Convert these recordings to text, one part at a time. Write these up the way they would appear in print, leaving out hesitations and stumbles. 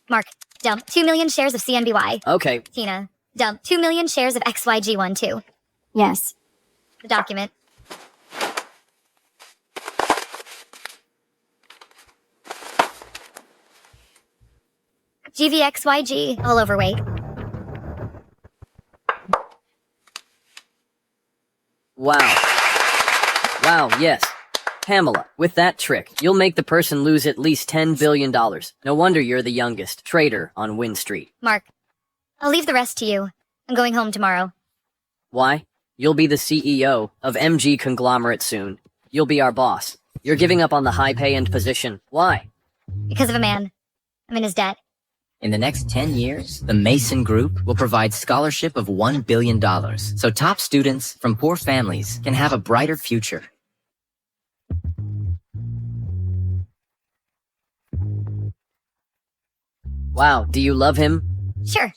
Mark, dump 2 million shares of CNBY. Okay. Tina, dump 2 million shares of XYG12. Yes. The document. GVXYG, all overweight. Wow. Wow, yes. Pamela, with that trick, you'll make the person lose at least $10 billion. No wonder you're the youngest trader on Wynn Street. Mark, I'll leave the rest to you. I'm going home tomorrow. Why? You'll be the CEO of MG Conglomerate soon. You'll be our boss. You're giving up on the high pay and position. Why? Because of a man. I'm in his debt. In the next 10 years, the Mason Group will provide scholarship of $1 billion, so top students from poor families can have a brighter future. Wow, do you love him? Sure.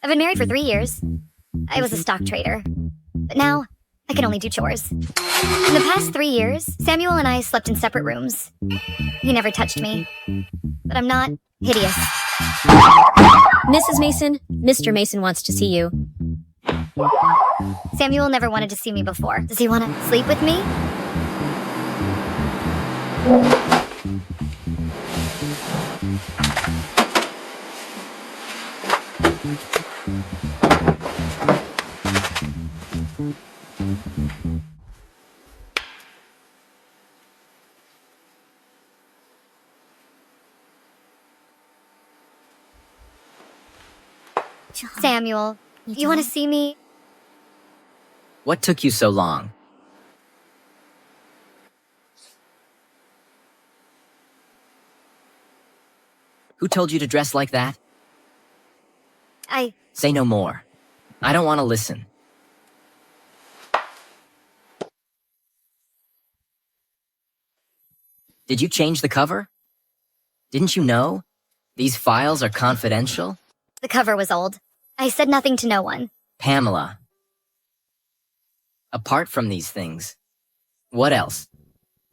I've been married for 3 years. I was a stock trader. But now, I can only do chores. In the past 3 years, Samuel and I slept in separate rooms. He never touched me. But I'm not hideous. Mrs. Mason, Mr. Mason wants to see you. Samuel never wanted to see me before. Does he want to sleep with me? Samuel, you want to see me? What took you so long? Who told you to dress like that? Say no more. I don't want to listen. Did you change the cover? Didn't you know? These files are confidential. The cover was old. I said nothing to no one. Pamela. Apart from these things, what else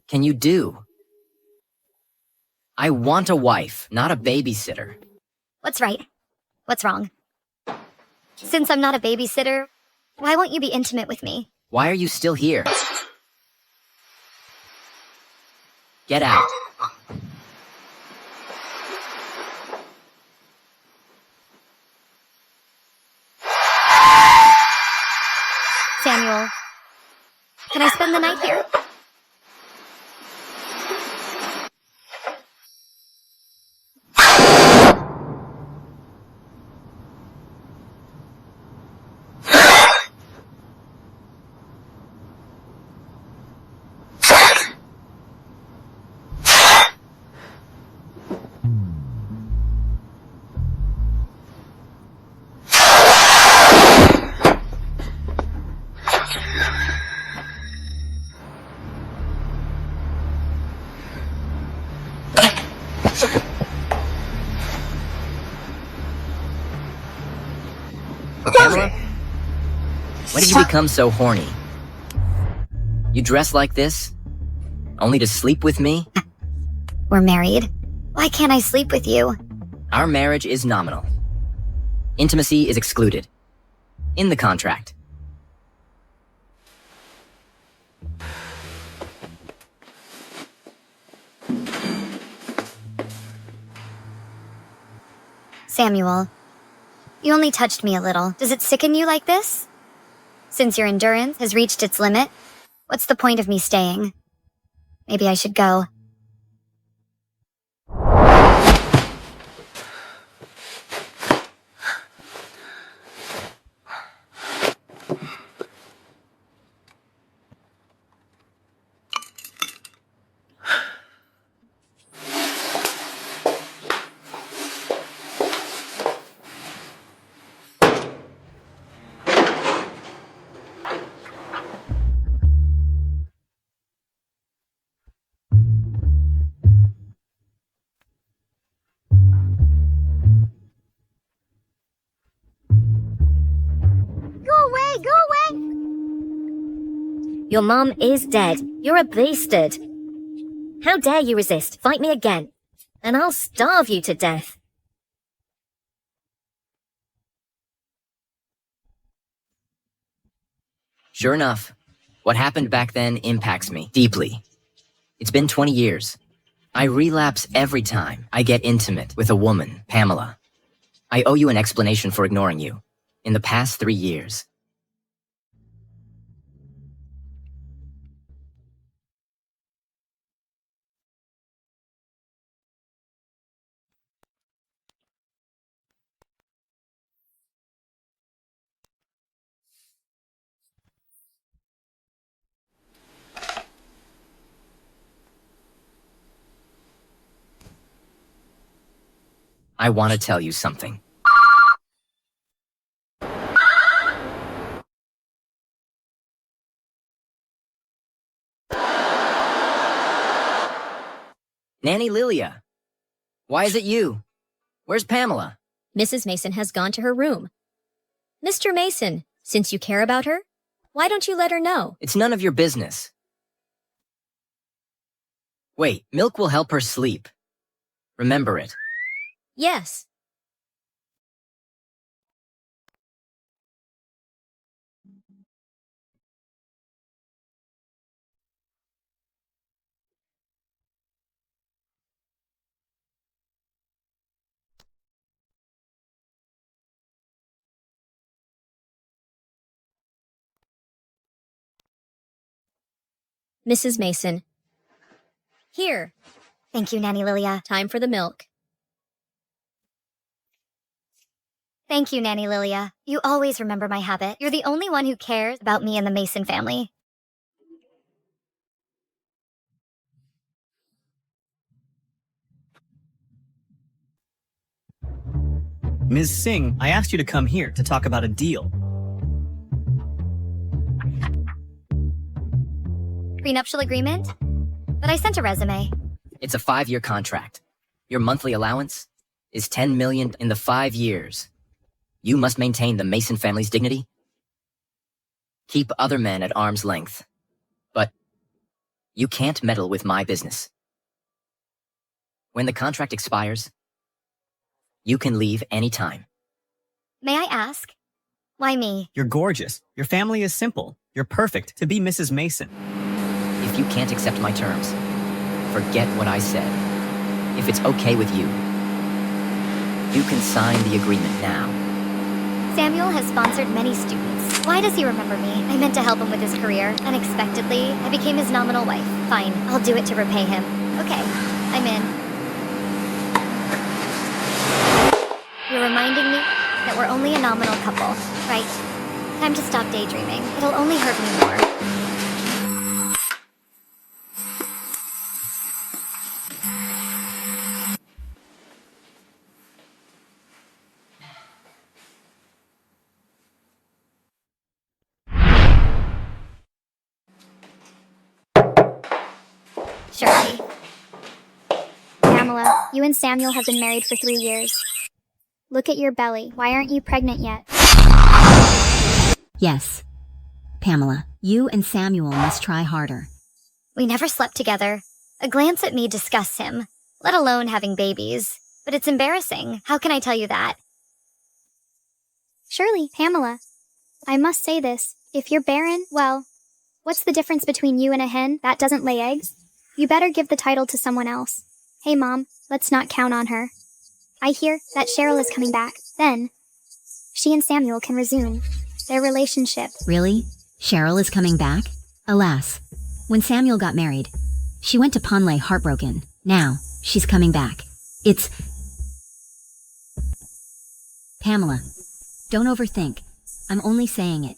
can you do? I want a wife, not a babysitter. What's right? What's wrong? Since I'm not a babysitter, why won't you be intimate with me? Why are you still here? Get out. Samuel, can I spend the night here? Pamela? When did you become so horny? You dress like this? Only to sleep with me? We're married. Why can't I sleep with you? Our marriage is nominal. Intimacy is excluded. In the contract. Samuel, you only touched me a little. Does it sicken you like this? Since your endurance has reached its limit, what's the point of me staying? Maybe I should go. Your mom is dead. You're a bastard. How dare you resist? Fight me again, and I'll starve you to death. Sure enough, what happened back then impacts me deeply. It's been 20 years. I relapse every time I get intimate with a woman, Pamela. I owe you an explanation for ignoring you. In the past 3 years. I want to tell you something. Nanny Lilia, why is it you? Where's Pamela? Mrs. Mason has gone to her room. Mr. Mason, since you care about her, why don't you let her know? It's none of your business. Wait, milk will help her sleep. Remember it. Yes. Mrs. Mason. Here. Thank you, Nanny Lilia. Time for the milk. Thank you, Nanny Lilia. You always remember my habit. You're the only one who cares about me and the Mason family. Ms. Singh, I asked you to come here to talk about a deal. Prenuptial agreement? But I sent a resume. It's a 5-year contract. Your monthly allowance is $10 million in the 5 years. You must maintain the Mason family's dignity. Keep other men at arm's length. But you can't meddle with my business. When the contract expires, you can leave anytime. May I ask? Why me? You're gorgeous. Your family is simple. You're perfect to be Mrs. Mason. If you can't accept my terms, forget what I said. If it's okay with you, you can sign the agreement now. Samuel has sponsored many students. Why does he remember me? I meant to help him with his career. Unexpectedly, I became his nominal wife. Fine, I'll do it to repay him. Okay, I'm in. You're reminding me that we're only a nominal couple, right? Time to stop daydreaming. It'll only hurt me more. Shirley. Pamela, you and Samuel have been married for 3 years. Look at your belly. Why aren't you pregnant yet? Yes. Pamela, you and Samuel must try harder. We never slept together. A glance at me disgusts him, let alone having babies. But it's embarrassing. How can I tell you that? Surely, Pamela. I must say this. If you're barren, well, what's the difference between you and a hen that doesn't lay eggs? You better give the title to someone else. Hey, Mom, let's not count on her. I hear that Cheryl is coming back. Then, she and Samuel can resume their relationship. Really? Cheryl is coming back? Alas. When Samuel got married, she went to Ponley heartbroken. Now, she's coming back. It's... Pamela, don't overthink. I'm only saying it.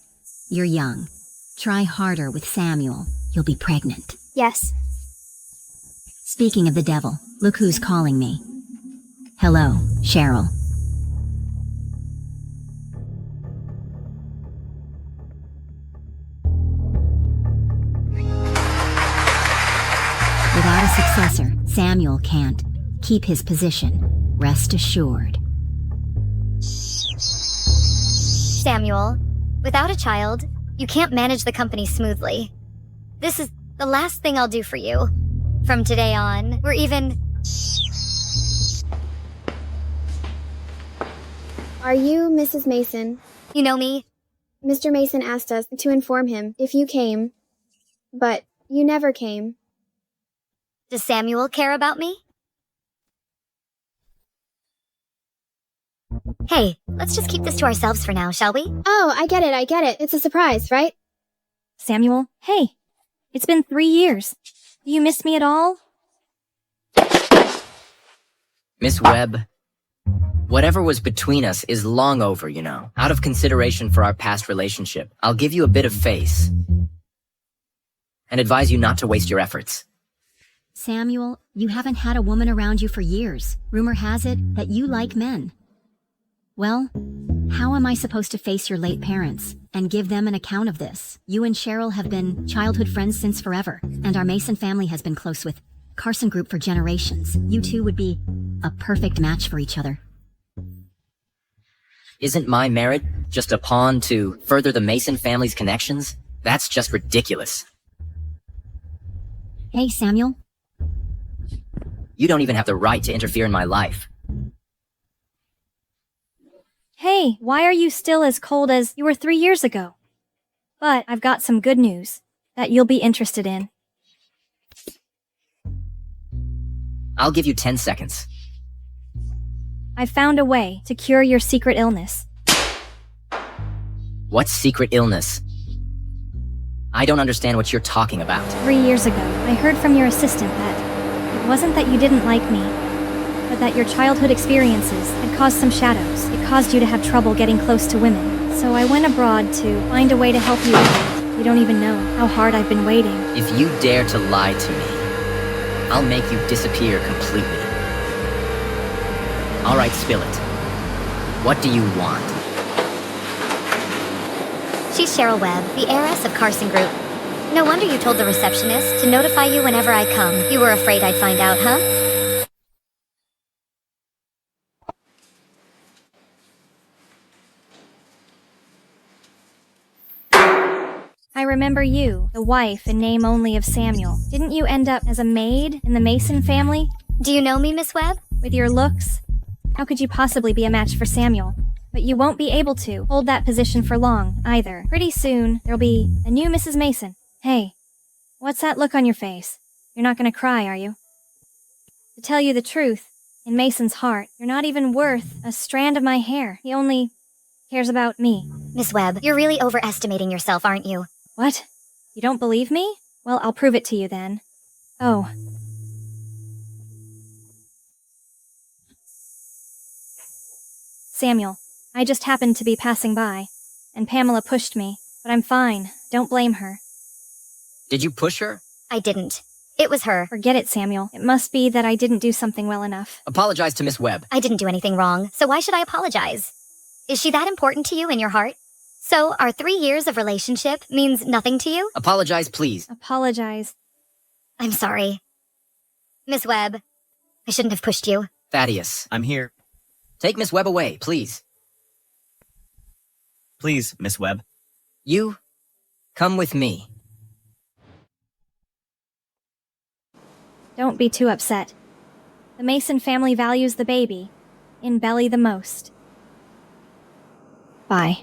You're young. Try harder with Samuel. You'll be pregnant. Yes. Speaking of the devil, look who's calling me. Hello, Cheryl. Without a successor, Samuel can't keep his position. Rest assured. Samuel, without a child, you can't manage the company smoothly. This is the last thing I'll do for you. From today on, we're even... Are you Mrs. Mason? You know me? Mr. Mason asked us to inform him if you came, but you never came. Does Samuel care about me? Hey, let's just keep this to ourselves for now, shall we? Oh, I get it. It's a surprise, right? Samuel, hey. It's been 3 years. Do you miss me at all? Miss Webb, whatever was between us is long over, you know. Out of consideration for our past relationship, I'll give you a bit of face and advise you not to waste your efforts. Samuel, you haven't had a woman around you for years. Rumor has it that you like men. Well, how am I supposed to face your late parents and give them an account of this? You and Cheryl have been childhood friends since forever, and our Mason family has been close with Carson Group for generations. You two would be a perfect match for each other. Isn't my marriage just a pawn to further the Mason family's connections? That's just ridiculous. Hey, Samuel. You don't even have the right to interfere in my life. Hey, why are you still as cold as you were 3 years ago? But I've got some good news that you'll be interested in. I'll give you 10 seconds. I found a way to cure your secret illness. What secret illness? I don't understand what you're talking about. 3 years ago, I heard from your assistant that it wasn't that you didn't like me, but that your childhood experiences had caused some shadows. It caused you to have trouble getting close to women. So I went abroad to find a way to help you with it. You don't even know how hard I've been waiting. If you dare to lie to me, I'll make you disappear completely. All right, spill it. What do you want? She's Cheryl Webb, the heiress of Carson Group. No wonder you told the receptionist to notify you whenever I come. You were afraid I'd find out, huh? I remember you, the wife in name only of Samuel. Didn't you end up as a maid in the Mason family? Do you know me, Miss Webb? With your looks? How could you possibly be a match for Samuel? But you won't be able to hold that position for long, either. Pretty soon, there'll be a new Mrs. Mason. Hey, what's that look on your face? You're not gonna cry, are you? To tell you the truth, in Mason's heart, you're not even worth a strand of my hair. He only cares about me. Miss Webb, you're really overestimating yourself, aren't you? What? You don't believe me? Well, I'll prove it to you then. Oh. Samuel, I just happened to be passing by, and Pamela pushed me, but I'm fine. Don't blame her. Did you push her? I didn't. It was her. Forget it, Samuel. It must be that I didn't do something well enough. Apologize to Miss Webb. I didn't do anything wrong, so why should I apologize? Is she that important to you in your heart? So, our 3 years of relationship means nothing to you? Apologize, please. Apologize. I'm sorry. Miss Webb, I shouldn't have pushed you. Thaddeus, I'm here. take Miss Webb away, please. Please, Miss Webb. You, come with me. Don't be too upset. The Mason family values the baby in belly the most. Bye.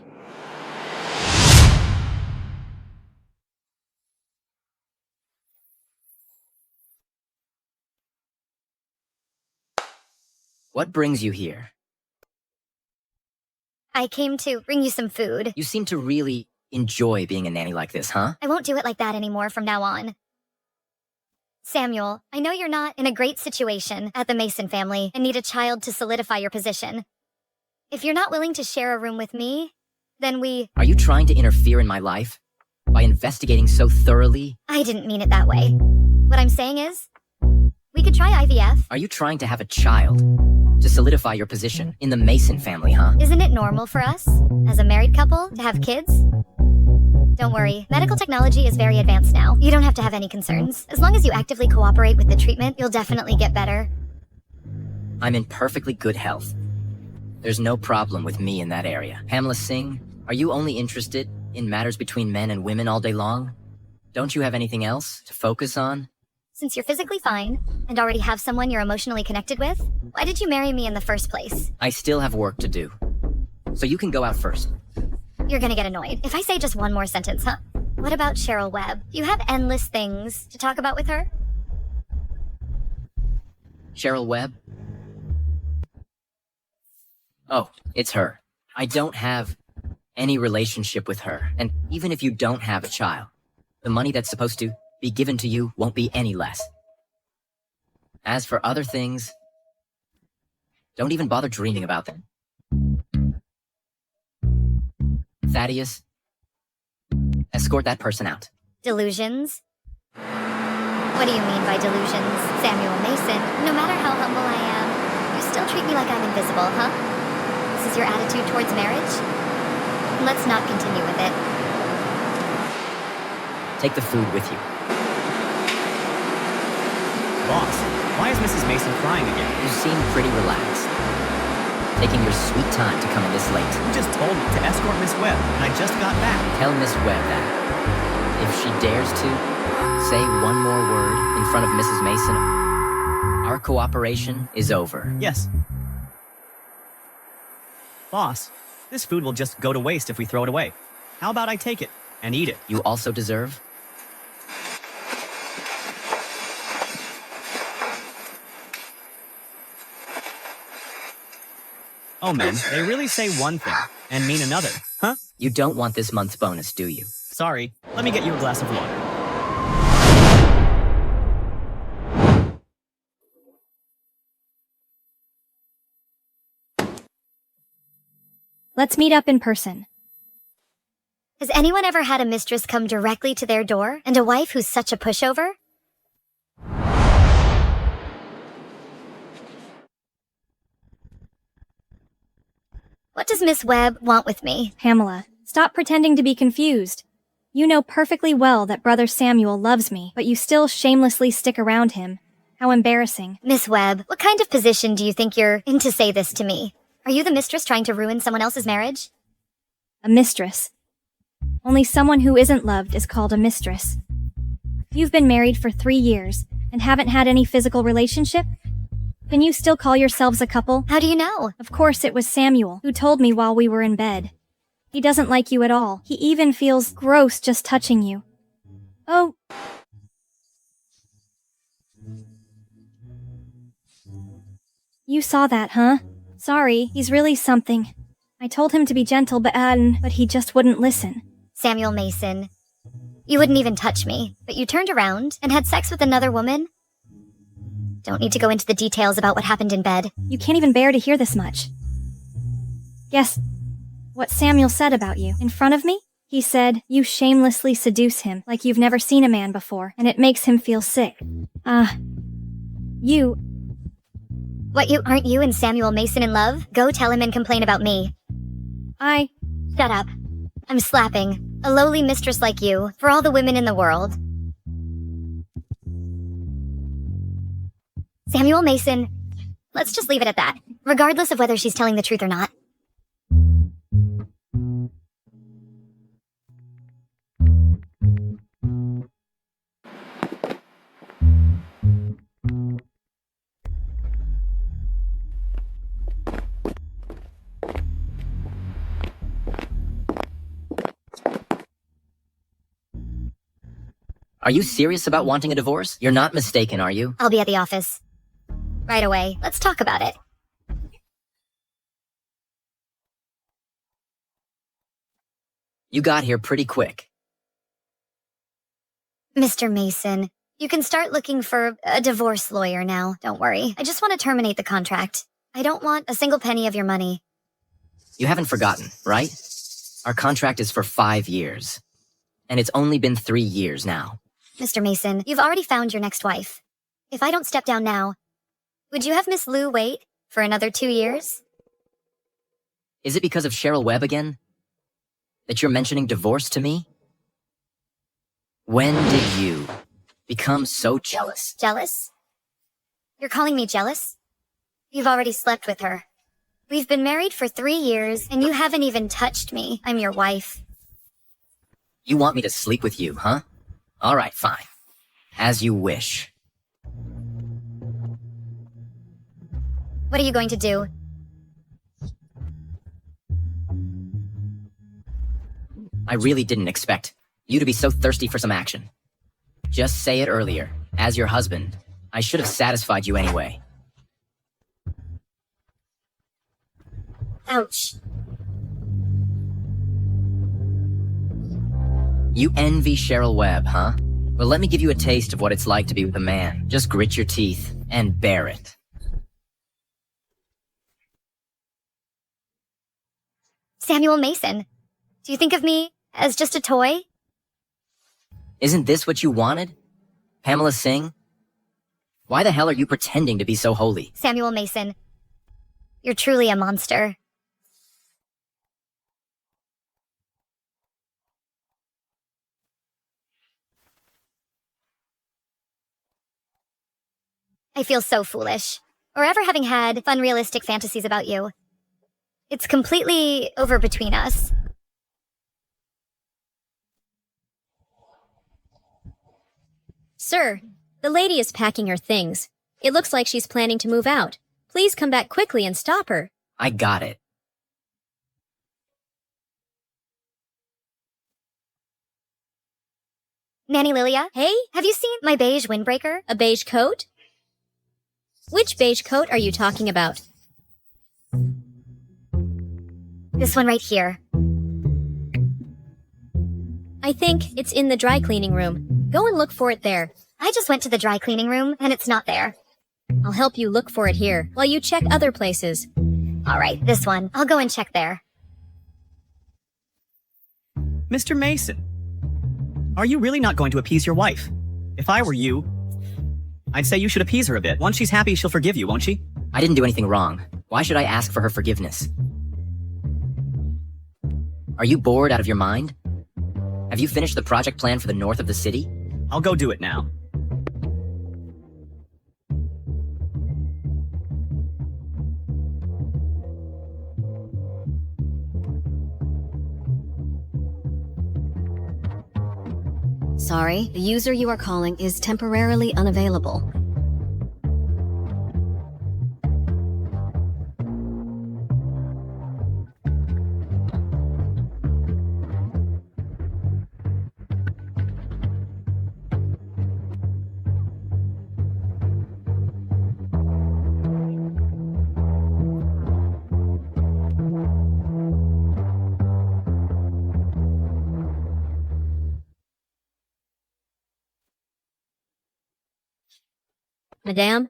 What brings you here? I came to bring you some food. You seem to really enjoy being a nanny like this, huh? I won't do it like that anymore from now on. Samuel, I know you're not in a great situation at the Mason family and need a child to solidify your position. If you're not willing to share a room with me, then Are you trying to interfere in my life? By investigating so thoroughly? I didn't mean it that way. What I'm saying is, we could try IVF. Are you trying to have a child? To solidify your position in the Mason family, huh? Isn't it normal for us, as a married couple, to have kids? Don't worry, medical technology is very advanced now. You don't have to have any concerns. As long as you actively cooperate with the treatment, you'll definitely get better. I'm in perfectly good health. There's no problem with me in that area. Pamela Singh, are you only interested in matters between men and women all day long? Don't you have anything else to focus on? Since you're physically fine and already have someone you're emotionally connected with, why did you marry me in the first place? I still have work to do. So you can go out first. You're gonna get annoyed if I say just one more sentence, huh? What about Cheryl Webb? You have endless things to talk about with her? Cheryl Webb? Oh, it's her. I don't have any relationship with her, and even if you don't have a child, the money that's supposed to be given to you won't be any less. As for other things, don't even bother dreaming about them. Thaddeus, escort that person out. Delusions? What do you mean by delusions, Samuel Mason? No matter how humble I am, you still treat me like I'm invisible, huh? This is your attitude towards marriage? Let's not continue with it. Take the food with you. Boss, why is Mrs. Mason crying again? You seem pretty relaxed. Taking your sweet time to come in this late. You just told me to escort Miss Webb, and I just got back. Tell Miss Webb that if she dares to say one more word in front of Mrs. Mason, our cooperation is over. Yes. Boss, this food will just go to waste if we throw it away. How about I take it and eat it? You also deserve Oh men, they really say one thing and mean another, huh? You don't want this month's bonus, do you? Sorry, let me get you a glass of water. Let's meet up in person. Has anyone ever had a mistress come directly to their door and a wife who's such a pushover? What does Miss Webb want with me? Pamela, stop pretending to be confused. You know perfectly well that Brother Samuel loves me, but you still shamelessly stick around him. How embarrassing. Miss Webb, what kind of position do you think you're in to say this to me? Are you the mistress trying to ruin someone else's marriage? A mistress. Only someone who isn't loved is called a mistress. You've been married for 3 years and haven't had any physical relationship? Can you still call yourselves a couple? How do you know? Of course it was Samuel who told me while we were in bed. He doesn't like you at all. He even feels gross just touching you. Oh. You saw that, huh? Sorry, he's really something. I told him to be gentle, but he just wouldn't listen. Samuel Mason, you wouldn't even touch me, but you turned around and had sex with another woman? Don't need to go into the details about what happened in bed. You can't even bear to hear this much. Guess what Samuel said about you in front of me? He said you shamelessly seduce him like you've never seen a man before, and it makes him feel sick. You... What, aren't you and Samuel Mason in love? Go tell him and complain about me. Shut up. I'm slapping a lowly mistress like you for all the women in the world. Samuel Mason, let's just leave it at that, regardless of whether she's telling the truth or not. Are you serious about wanting a divorce? You're not mistaken, are you? I'll be at the office. Right away. Let's talk about it. You got here pretty quick. Mr. Mason, you can start looking for a divorce lawyer now. Don't worry. I just want to terminate the contract. I don't want a single penny of your money. You haven't forgotten, right? Our contract is for 5 years. And it's only been 3 years now. Mr. Mason, you've already found your next wife. If I don't step down now, would you have Miss Lou wait for another 2 years? Is it because of Cheryl Webb again? That you're mentioning divorce to me? When did you become so jealous? Jealous? You're calling me jealous? You've already slept with her. We've been married for 3 years, and you haven't even touched me. I'm your wife. You want me to sleep with you, huh? All right, fine. As you wish. What are you going to do? I really didn't expect you to be so thirsty for some action. Just say it earlier. As your husband, I should have satisfied you anyway. Ouch. You envy Cheryl Webb, huh? Well, let me give you a taste of what it's like to be with a man. Just grit your teeth and bear it. Samuel Mason, do you think of me as just a toy? Isn't this what you wanted? Pamela Singh? Why the hell are you pretending to be so holy? Samuel Mason, you're truly a monster. I feel so foolish. Or ever having had unrealistic fantasies about you. It's completely over between us. Sir, the lady is packing her things. It looks like she's planning to move out. Please come back quickly and stop her. I got it. Nanny Lilia? Hey? Have you seen my beige windbreaker? A beige coat? Which beige coat are you talking about? This one right here. I think it's in the dry cleaning room. Go and look for it there. I just went to the dry cleaning room and it's not there. I'll help you look for it here while you check other places. All right, this one. I'll go and check there. Mr. Mason, are you really not going to appease your wife? If I were you, I'd say you should appease her a bit. Once she's happy, she'll forgive you, won't she? I didn't do anything wrong. Why should I ask for her forgiveness? Are you bored out of your mind? Have you finished the project plan for the north of the city? I'll go do it now. Sorry, the user you are calling is temporarily unavailable. Madame,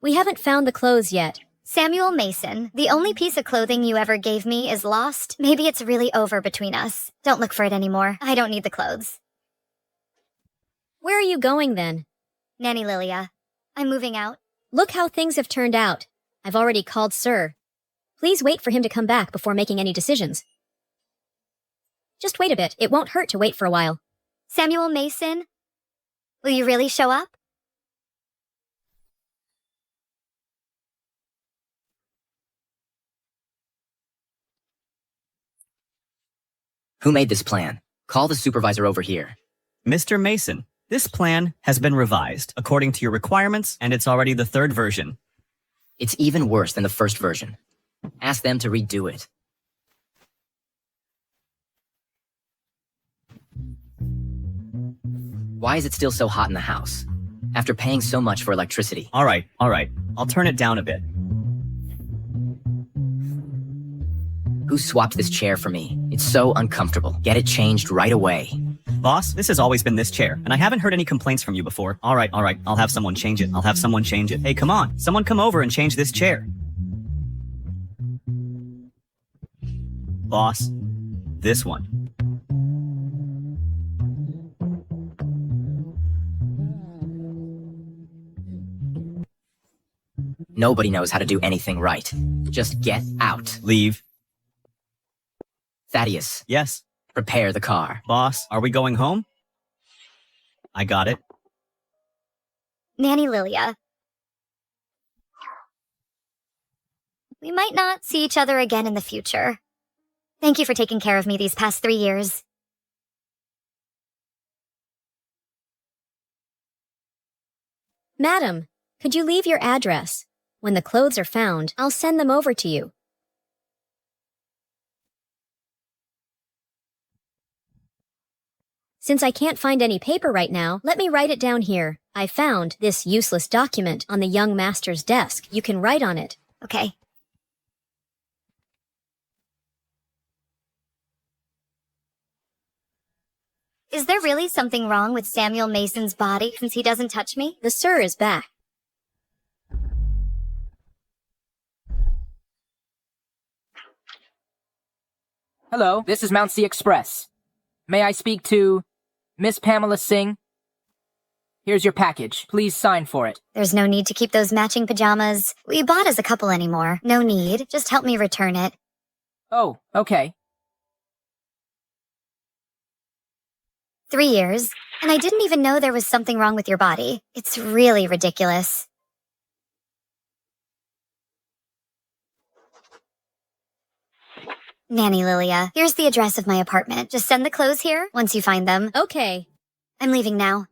we haven't found the clothes yet. Samuel Mason, the only piece of clothing you ever gave me is lost. Maybe it's really over between us. Don't look for it anymore. I don't need the clothes. Where are you going then? Nanny Lilia, I'm moving out. Look how things have turned out. I've already called Sir. Please wait for him to come back before making any decisions. Just wait a bit. It won't hurt to wait for a while. Samuel Mason, will you really show up? Who made this plan? Call the supervisor over here. Mr. Mason, this plan has been revised according to your requirements, and it's already the third version. It's even worse than the first version. Ask them to redo it. Why is it still so hot in the house? After paying so much for electricity. All right. I'll turn it down a bit. Who swapped this chair for me? It's so uncomfortable. Get it changed right away. Boss, this has always been this chair, and I haven't heard any complaints from you before. All right. I'll have someone change it. Hey, come on. Someone come over and change this chair. Boss, this one. Nobody knows how to do anything right. Just get out. Leave. Thaddeus, Yes. prepare the car. Boss, are we going home? I got it. Nanny Lilia. We might not see each other again in the future. Thank you for taking care of me these past 3 years. Madam, could you leave your address? When the clothes are found, I'll send them over to you. Since I can't find any paper right now, let me write it down here. I found this useless document on the young master's desk. You can write on it. Okay. Is there really something wrong with Samuel Mason's body since he doesn't touch me? The sir is back. Hello, this is Mount Sea Express. May I speak to Miss Pamela Singh? Here's your package. Please sign for it. There's no need to keep those matching pajamas. We bought as a couple anymore. No need. Just help me return it. Oh, okay. 3 years, and I didn't even know there was something wrong with your body. It's really ridiculous. Nanny Lilia, here's the address of my apartment. Just send the clothes here once you find them. Okay. I'm leaving now.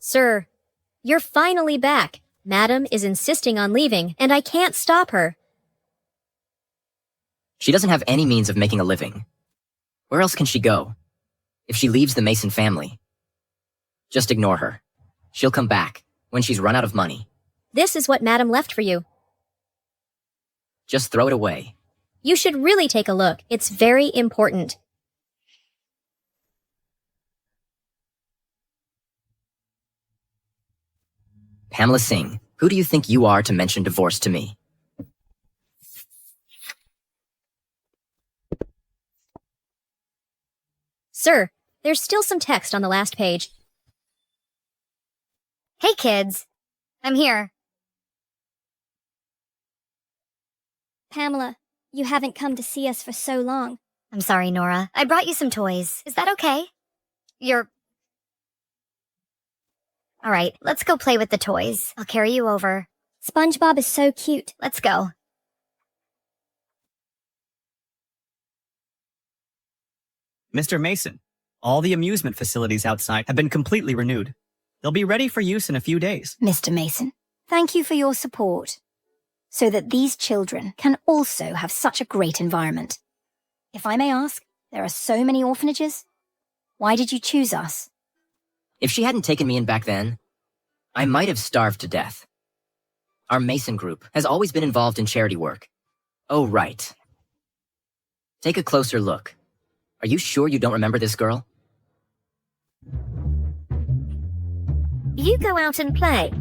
Sir, you're finally back. Madam is insisting on leaving, and I can't stop her. She doesn't have any means of making a living. Where else can she go? If she leaves the Mason family, just ignore her. She'll come back when she's run out of money. This is what Madam left for you. Just throw it away. You should really take a look. It's very important. Pamela Singh, who do you think you are to mention divorce to me? Sir, there's still some text on the last page. Hey, kids. I'm here. Pamela, you haven't come to see us for so long. I'm sorry, Nora. I brought you some toys. Is that okay? All right, let's go play with the toys. I'll carry you over. SpongeBob is so cute. Let's go. Mr. Mason, all the amusement facilities outside have been completely renewed. They'll be ready for use in a few days. Mr. Mason, thank you for your support, so that these children can also have such a great environment. If I may ask, there are so many orphanages. Why did you choose us? If she hadn't taken me in back then, I might have starved to death. Our Mason group has always been involved in charity work. Oh, right. Take a closer look. Are you sure you don't remember this girl? You go out and play.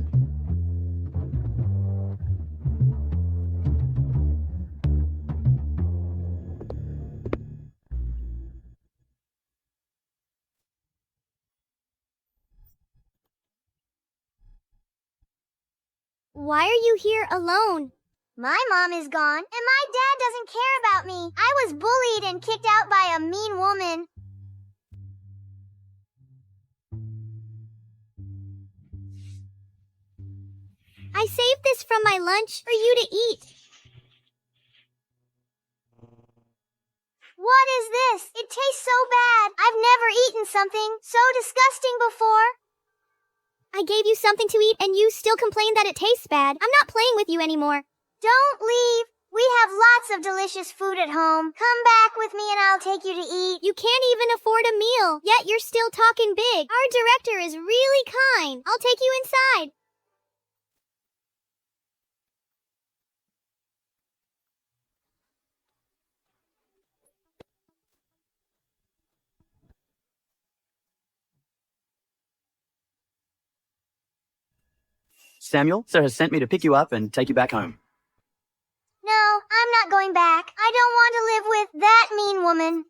Why are you here alone? My mom is gone, and my dad doesn't care about me. I was bullied and kicked out by a mean woman. I saved this from my lunch for you to eat. What is this? It tastes so bad. I've never eaten something so disgusting before. I gave you something to eat and you still complain that it tastes bad. I'm not playing with you anymore. Don't leave. We have lots of delicious food at home. Come back with me and I'll take you to eat. You can't even afford a meal, yet you're still talking big. Our director is really kind. I'll take you inside. Samuel, sir has sent me to pick you up and take you back home. No, I'm not going back. I don't want to live with that mean woman.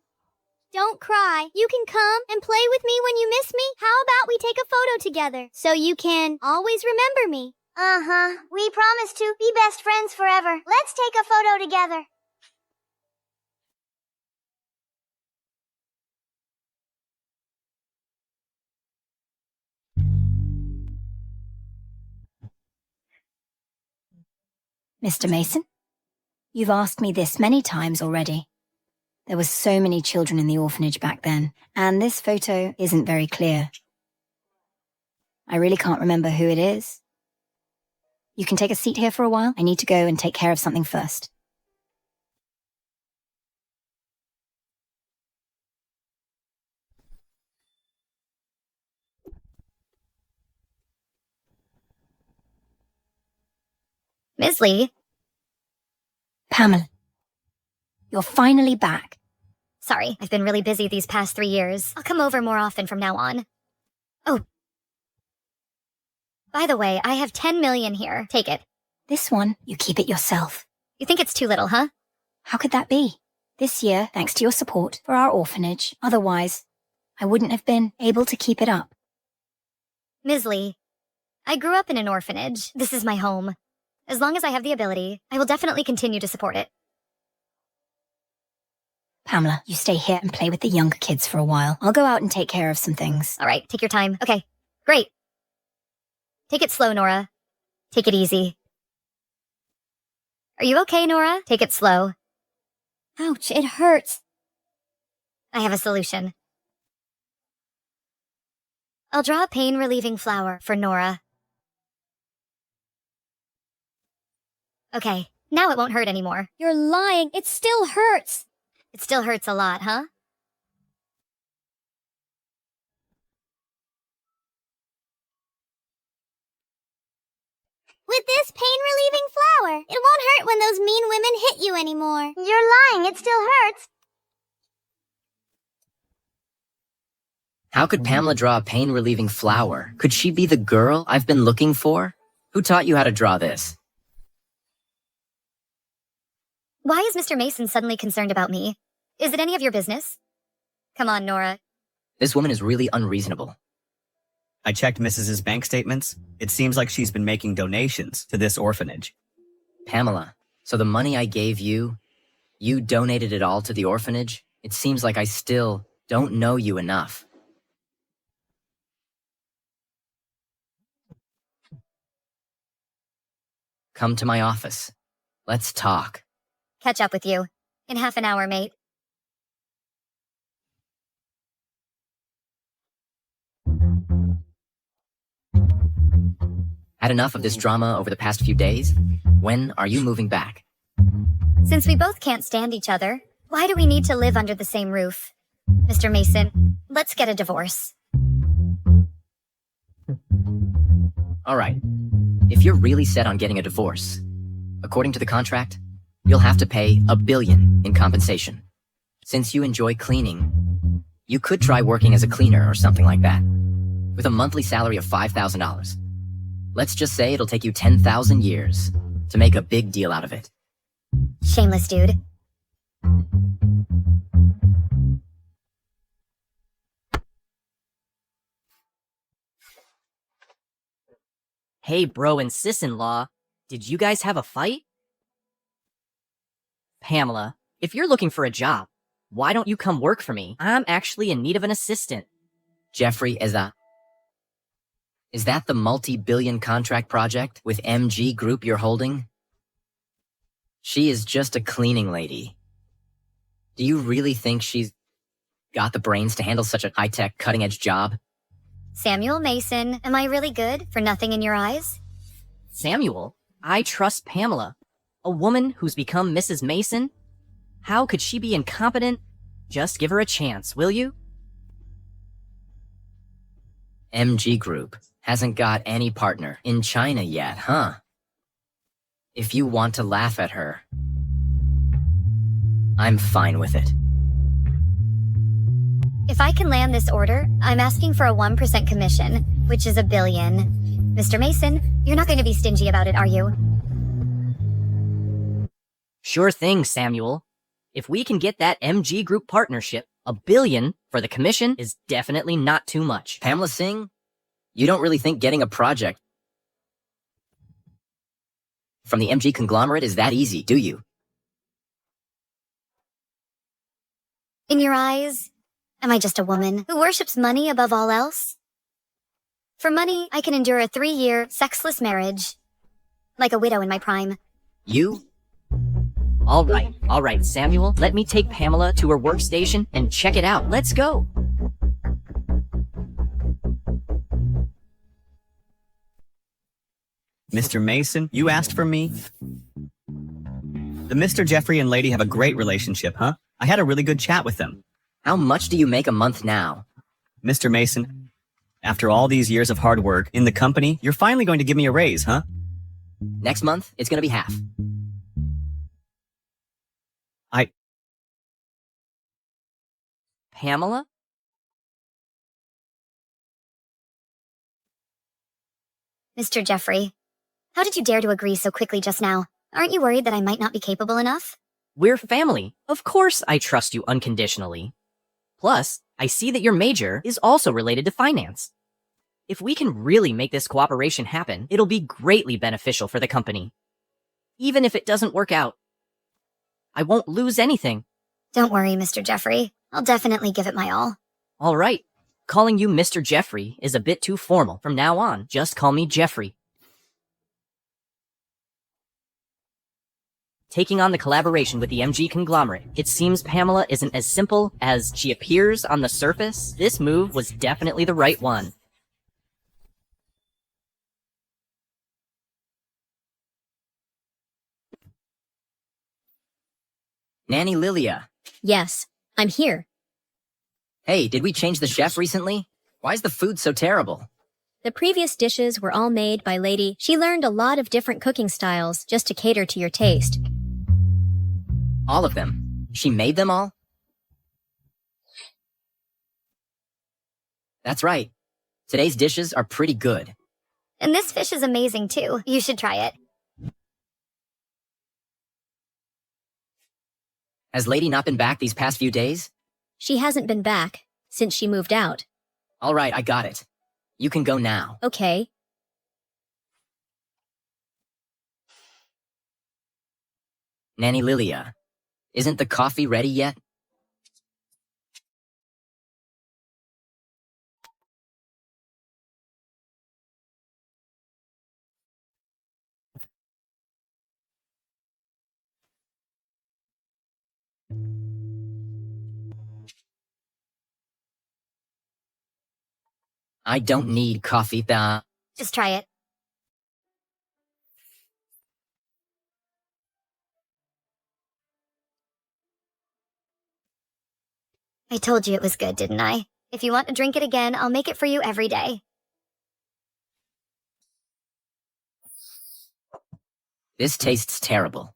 Don't cry. You can come and play with me when you miss me. How about we take a photo together so you can always remember me? Uh-huh. We promise to be best friends forever. Let's take a photo together. Mr. Mason, you've asked me this many times already. There were so many children in the orphanage back then, and this photo isn't very clear. I really can't remember who it is. You can take a seat here for a while. I need to go and take care of something first. Ms. Lee? Pamela, you're finally back. Sorry, I've been really busy these past 3 years. I'll come over more often from now on. Oh. By the way, I have 10 million here. Take it. This one, you keep it yourself. You think it's too little, huh? How could that be? This year, thanks to your support for our orphanage. Otherwise, I wouldn't have been able to keep it up. Ms. Lee, I grew up in an orphanage. This is my home. As long as I have the ability, I will definitely continue to support it. Pamela, you stay here and play with the younger kids for a while. I'll go out and take care of some things. All right, take your time. Okay, great. Take it slow, Nora. Take it easy. Are you okay, Nora? Take it slow. Ouch, it hurts. I have a solution. I'll draw a pain-relieving flower for Nora. Okay, now it won't hurt anymore. You're lying. It still hurts. It still hurts a lot, huh? With this pain-relieving flower, it won't hurt when those mean women hit you anymore. You're lying. It still hurts. How could Pamela draw a pain-relieving flower? Could she be the girl I've been looking for? Who taught you how to draw this? Why is Mr. Mason suddenly concerned about me? Is it any of your business? Come on, Nora. This woman is really unreasonable. I checked Mrs.'s bank statements. It seems like she's been making donations to this orphanage. Pamela, so the money I gave you, you donated it all to the orphanage? It seems like I still don't know you enough. Come to my office. Let's talk. Catch up with you. In half an hour, mate. Had enough of this drama over the past few days? When are you moving back? Since we both can't stand each other, why do we need to live under the same roof? Mr. Mason, let's get a divorce. All right. If you're really set on getting a divorce, according to the contract, you'll have to pay $1 billion in compensation. Since you enjoy cleaning, you could try working as a cleaner or something like that, with a monthly salary of $5,000. Let's just say it'll take you 10,000 years to make a big deal out of it. Shameless dude. Hey, bro and sis-in-law, did you guys have a fight? Pamela, if you're looking for a job, why don't you come work for me? I'm actually in need of an assistant. Jeffrey, is that the multi-billion contract project with MG Group you're holding? She is just a cleaning lady. Do you really think she's got the brains to handle such a high-tech, cutting-edge job? Samuel Mason, am I really good for nothing in your eyes? Samuel, I trust Pamela. A woman who's become Mrs. Mason? How could she be incompetent? Just give her a chance, will you? MG Group hasn't got any partner in China yet, huh? If you want to laugh at her, I'm fine with it. If I can land this order, I'm asking for a 1% commission, which is $1 billion. Mr. Mason, you're not going to be stingy about it, are you? Sure thing, Samuel. If we can get that MG Group partnership, $1 billion for the commission is definitely not too much. Pamela Singh, you don't really think getting a project from the MG conglomerate is that easy, do you? In your eyes, am I just a woman who worships money above all else? For money, I can endure a 3-year, sexless marriage. Like a widow in my prime. You? All right, Samuel. Let me take Pamela to her workstation and check it out. Let's go. Mr. Mason, you asked for me? The Mr. Jeffrey and lady have a great relationship, huh? I had a really good chat with them. How much do you make a month now? Mr. Mason, after all these years of hard work in the company, you're finally going to give me a raise, huh? Next month, it's gonna be half. Pamela? Mr. Jeffrey, how did you dare to agree so quickly just now? Aren't you worried that I might not be capable enough? We're family. Of course I trust you unconditionally. Plus, I see that your major is also related to finance. If we can really make this cooperation happen, it'll be greatly beneficial for the company. Even if it doesn't work out, I won't lose anything. Don't worry, Mr. Jeffrey. I'll definitely give it my all. All right. Calling you Mr. Jeffrey is a bit too formal. From now on, just call me Jeffrey. Taking on the collaboration with the MG conglomerate, it seems Pamela isn't as simple as she appears on the surface. This move was definitely the right one. Nanny Lilia. Yes, I'm here. Hey, did we change the chef recently? Why is the food so terrible? The previous dishes were all made by Lady. She learned a lot of different cooking styles just to cater to your taste. All of them? She made them all? That's right. Today's dishes are pretty good. And this fish is amazing too. You should try it. Has Lady not been back these past few days? She hasn't been back since she moved out. All right, I got it. You can go now. Okay. Nanny Lilia, isn't the coffee ready yet? I don't need coffee. Just try it. I told you it was good, didn't I? If you want to drink it again, I'll make it for you every day. This tastes terrible.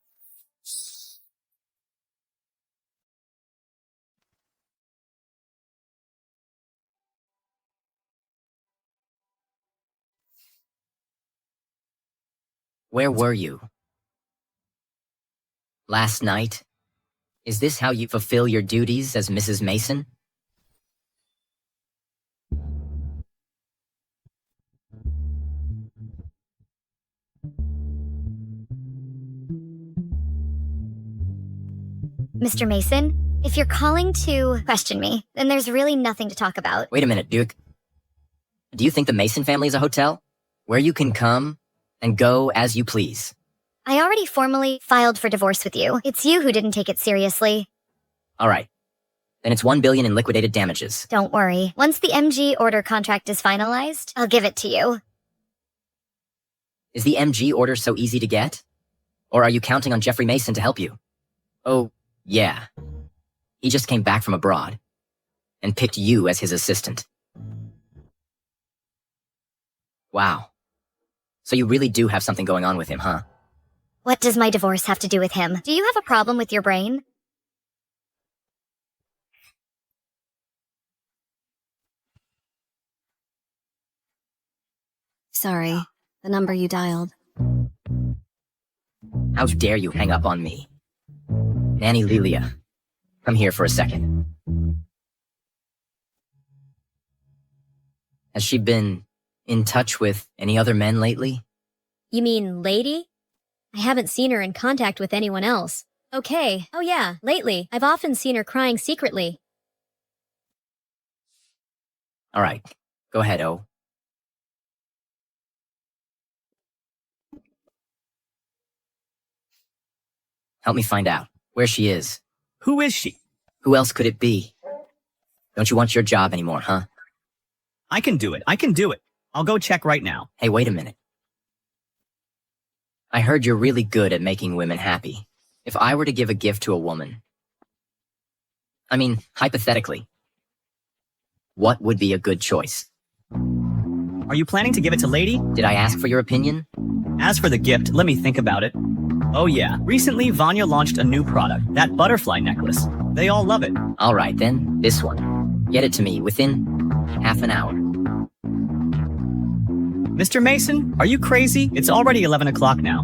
Where were you? Last night? Is this how you fulfill your duties as Mrs. Mason? Mr. Mason, if you're calling to question me, then there's really nothing to talk about. Wait a minute, Duke. Do you think the Mason family is a hotel? Where you can come and go as you please? I already formally filed for divorce with you. It's you who didn't take it seriously. All right. Then it's $1 billion in liquidated damages. Don't worry. Once the MG order contract is finalized, I'll give it to you. Is the MG order so easy to get? Or are you counting on Jeffrey Mason to help you? Oh, yeah. He just came back from abroad and picked you as his assistant. Wow. So you really do have something going on with him, huh? What does my divorce have to do with him? Do you have a problem with your brain? Sorry, the number you dialed. How dare you hang up on me? Nanny Lilia, come here for a second. Has she been in touch with any other men lately? You mean Lady? I haven't seen her in contact with anyone else. Okay. Oh yeah, lately. I've often seen her crying secretly. All right, go ahead, O. Help me find out where she is. Who is she? Who else could it be? Don't you want your job anymore, huh? I can do it. I can do it. I'll go check right now. Hey, wait a minute. I heard you're really good at making women happy. If I were to give a gift to a woman, I mean, hypothetically, what would be a good choice? Are you planning to give it to Lady? Did I ask for your opinion? As for the gift, let me think about it. Oh yeah, recently Vanya launched a new product, that butterfly necklace. They all love it. All right then, this one. Get it to me within half an hour. Mr. Mason, are you crazy? It's already 11 o'clock now.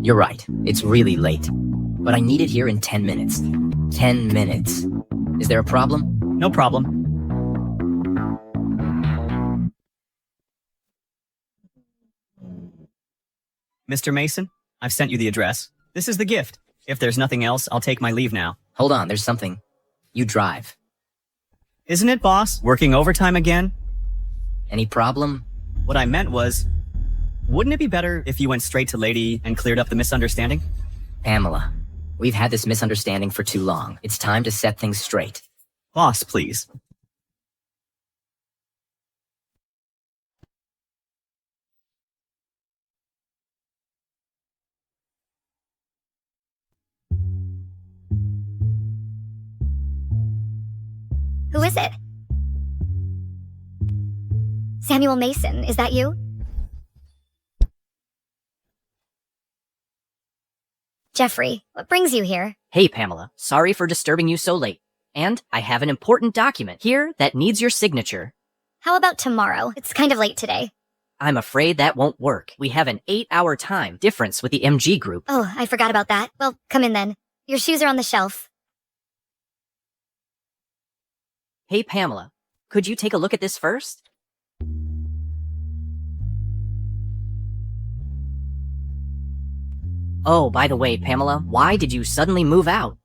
You're right, it's really late. But I need it here in 10 minutes. 10 minutes. Is there a problem? No problem. Mr. Mason, I've sent you the address. This is the gift. If there's nothing else, I'll take my leave now. Hold on, there's something. You drive. Isn't it, boss? Working overtime again? Any problem? What I meant was, wouldn't it be better if you went straight to Lady and cleared up the misunderstanding? Pamela, we've had this misunderstanding for too long. It's time to set things straight. Boss, please. Who is it? Samuel Mason, is that you? Jeffrey, what brings you here? Hey, Pamela. Sorry for disturbing you so late. And I have an important document here that needs your signature. How about tomorrow? It's kind of late today. I'm afraid that won't work. We have an 8-hour time difference with the MG group. Oh, I forgot about that. Well, come in then. Your shoes are on the shelf. Hey, Pamela. Could you take a look at this first? Oh, by the way, Pamela, why did you suddenly move out?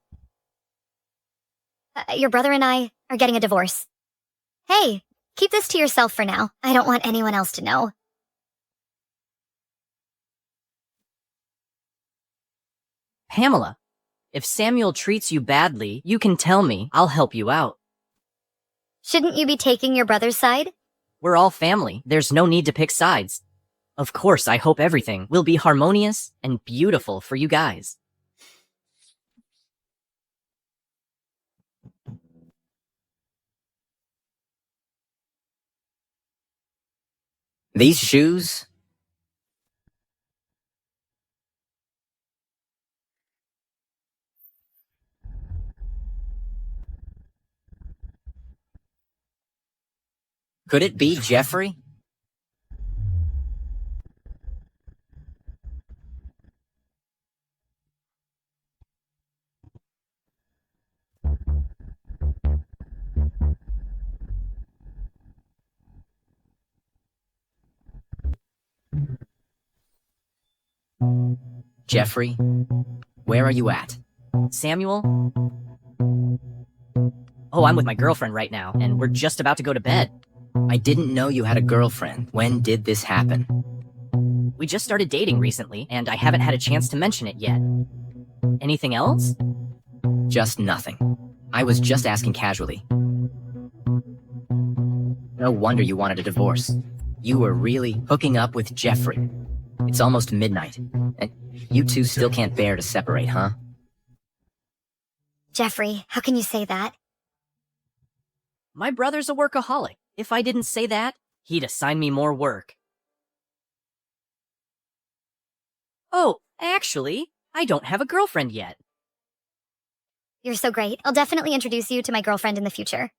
Your brother and I are getting a divorce. Hey, keep this to yourself for now. I don't want anyone else to know. Pamela, if Samuel treats you badly, you can tell me. I'll help you out. Shouldn't you be taking your brother's side? We're all family. There's no need to pick sides. Of course, I hope everything will be harmonious and beautiful for you guys. These shoes? Could it be Jeffrey? Jeffrey, where are you at? Samuel? Oh, I'm with my girlfriend right now, and we're just about to go to bed. I didn't know you had a girlfriend. When did this happen? We just started dating recently, and I haven't had a chance to mention it yet. Anything else? Just nothing. I was just asking casually. No wonder you wanted a divorce. You were really hooking up with Jeffrey. It's almost midnight, and you two still can't bear to separate, huh? Jeffrey, how can you say that? My brother's a workaholic. If I didn't say that, he'd assign me more work. Oh, actually, I don't have a girlfriend yet. You're so great. I'll definitely introduce you to my girlfriend in the future.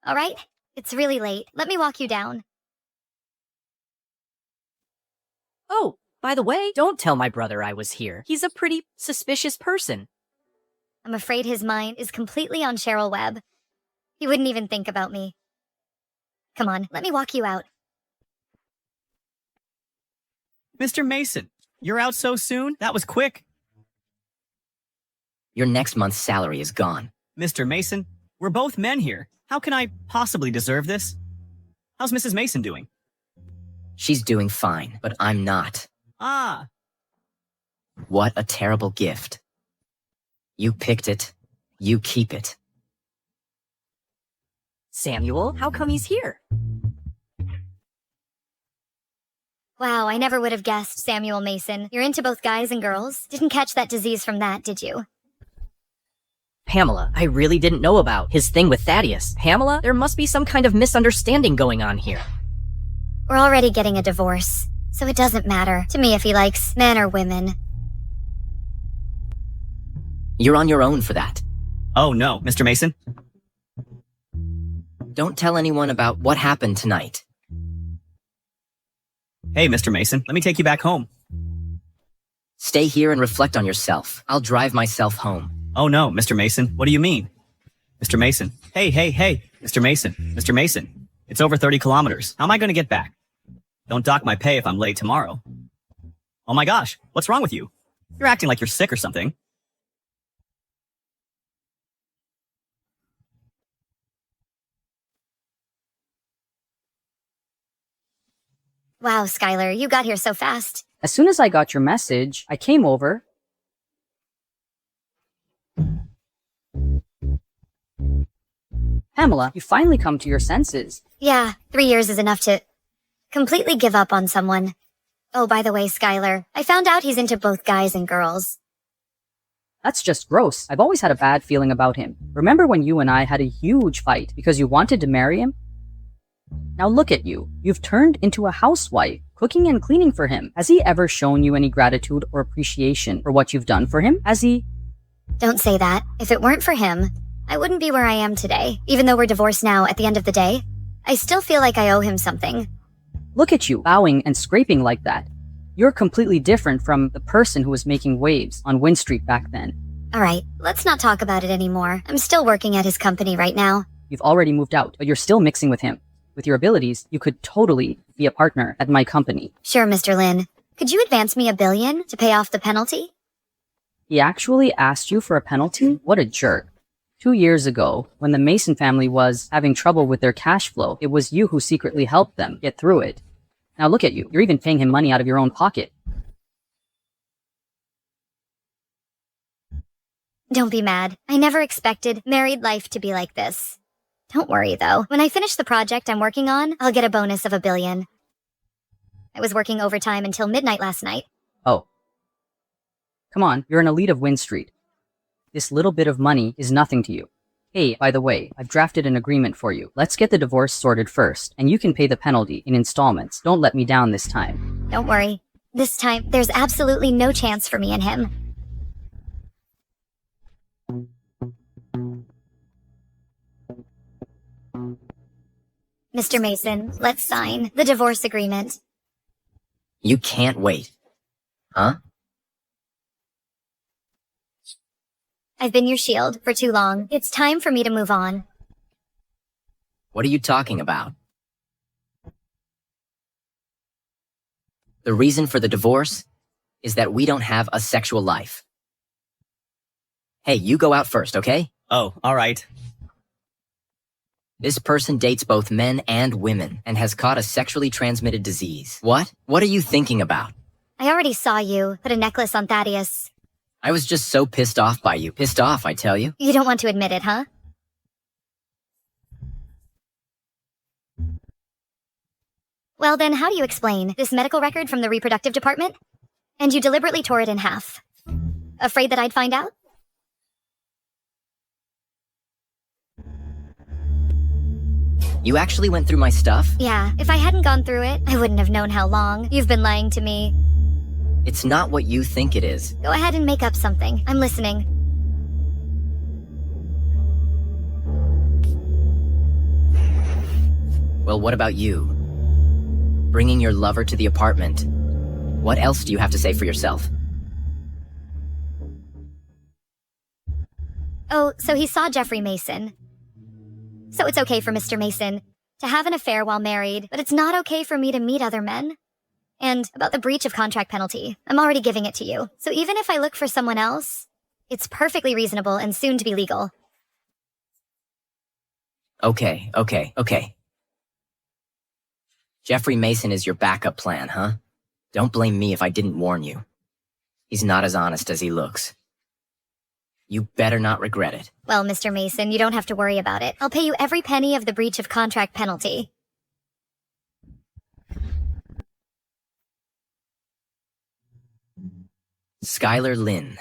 All right, it's really late. Let me walk you down. Oh, by the way, don't tell my brother I was here. He's a pretty suspicious person. I'm afraid his mind is completely on Cheryl Webb. He wouldn't even think about me. Come on, let me walk you out. Mr. Mason, you're out so soon? That was quick. Your next month's salary is gone. Mr. Mason, we're both men here. How can I possibly deserve this? How's Mrs. Mason doing? She's doing fine, but I'm not. Ah, What a terrible gift. You picked it. You keep it. Samuel, how come he's here? Wow, I never would have guessed, Samuel Mason. You're into both guys and girls? Didn't catch that disease from that, did you? Pamela, I really didn't know about his thing with Thaddeus. Pamela, there must be some kind of misunderstanding going on here. We're already getting a divorce, so it doesn't matter to me if he likes men or women. You're on your own for that. oh no, Mr. Mason. Don't tell anyone about what happened tonight. Hey, Mr. Mason, let me take you back home. Stay here and reflect on yourself. I'll drive myself home. Oh no, Mr. Mason, what do you mean? Mr. Mason, hey, Mr. Mason, it's over 30 kilometers. How am I going to get back? Don't dock my pay if I'm late tomorrow. Oh my gosh, what's wrong with you? You're acting like you're sick or something. Wow, Skylar, you got here so fast. As soon as I got your message, I came over. Pamela, you finally come to your senses. Yeah, 3 years is enough to completely give up on someone. Oh, by the way, Skylar, I found out he's into both guys and girls. That's just gross. I've always had a bad feeling about him. Remember when you and I had a huge fight because you wanted to marry him? Now look at you. You've turned into a housewife, cooking and cleaning for him. Has he ever shown you any gratitude or appreciation for what you've done for him? Has he? Don't say that. If it weren't for him, I wouldn't be where I am today. Even though we're divorced now, at the end of the day, I still feel like I owe him something. Look at you, bowing and scraping like that. You're completely different from the person who was making waves on Wynn Street back then. Alright, let's not talk about it anymore. I'm still working at his company right now. You've already moved out, but you're still mixing with him. With your abilities, you could totally be a partner at my company. Sure, Mr. Lin. Could you advance me $1 billion to pay off the penalty? He actually asked you for a penalty? What a jerk. 2 years ago, when the Mason family was having trouble with their cash flow, it was you who secretly helped them get through it. Now look at you. You're even paying him money out of your own pocket. Don't be mad. I never expected married life to be like this. Don't worry, though. When I finish the project I'm working on, I'll get a bonus of $1 billion. I was working overtime until midnight last night. Oh. Come on, you're an elite of Wynn Street. This little bit of money is nothing to you. Hey, by the way, I've drafted an agreement for you. Let's get the divorce sorted first, and you can pay the penalty in installments. Don't let me down this time. Don't worry. This time, there's absolutely no chance for me and him. Mr. Mason, let's sign the divorce agreement. You can't wait. Huh? I've been your shield for too long. It's time for me to move on. What are you talking about? The reason for the divorce is that we don't have a sexual life. Hey, you go out first, okay? Oh, alright. This person dates both men and women and has caught a sexually transmitted disease. What? What are you thinking about? I already saw you put a necklace on Thaddeus. I was just so pissed off by you. Pissed off, I tell you. You don't want to admit it, huh? Well then, how do you explain this medical record from the reproductive department? And you deliberately tore it in half. Afraid that I'd find out? You actually went through my stuff? Yeah, if I hadn't gone through it, I wouldn't have known how long. You've been lying to me. It's not what you think it is. Go ahead and make up something. I'm listening. Well, what about you? Bringing your lover to the apartment. What else do you have to say for yourself? Oh, so he saw Jeffrey Mason. So it's okay for Mr. Mason to have an affair while married, but it's not okay for me to meet other men? And about the breach of contract penalty, I'm already giving it to you. So even if I look for someone else, it's perfectly reasonable and soon to be legal. Okay. Jeffrey Mason is your backup plan, huh? Don't blame me if I didn't warn you. He's not as honest as he looks. You better not regret it. Well, Mr. Mason, you don't have to worry about it. I'll pay you every penny of the breach of contract penalty. Skylar Lynn.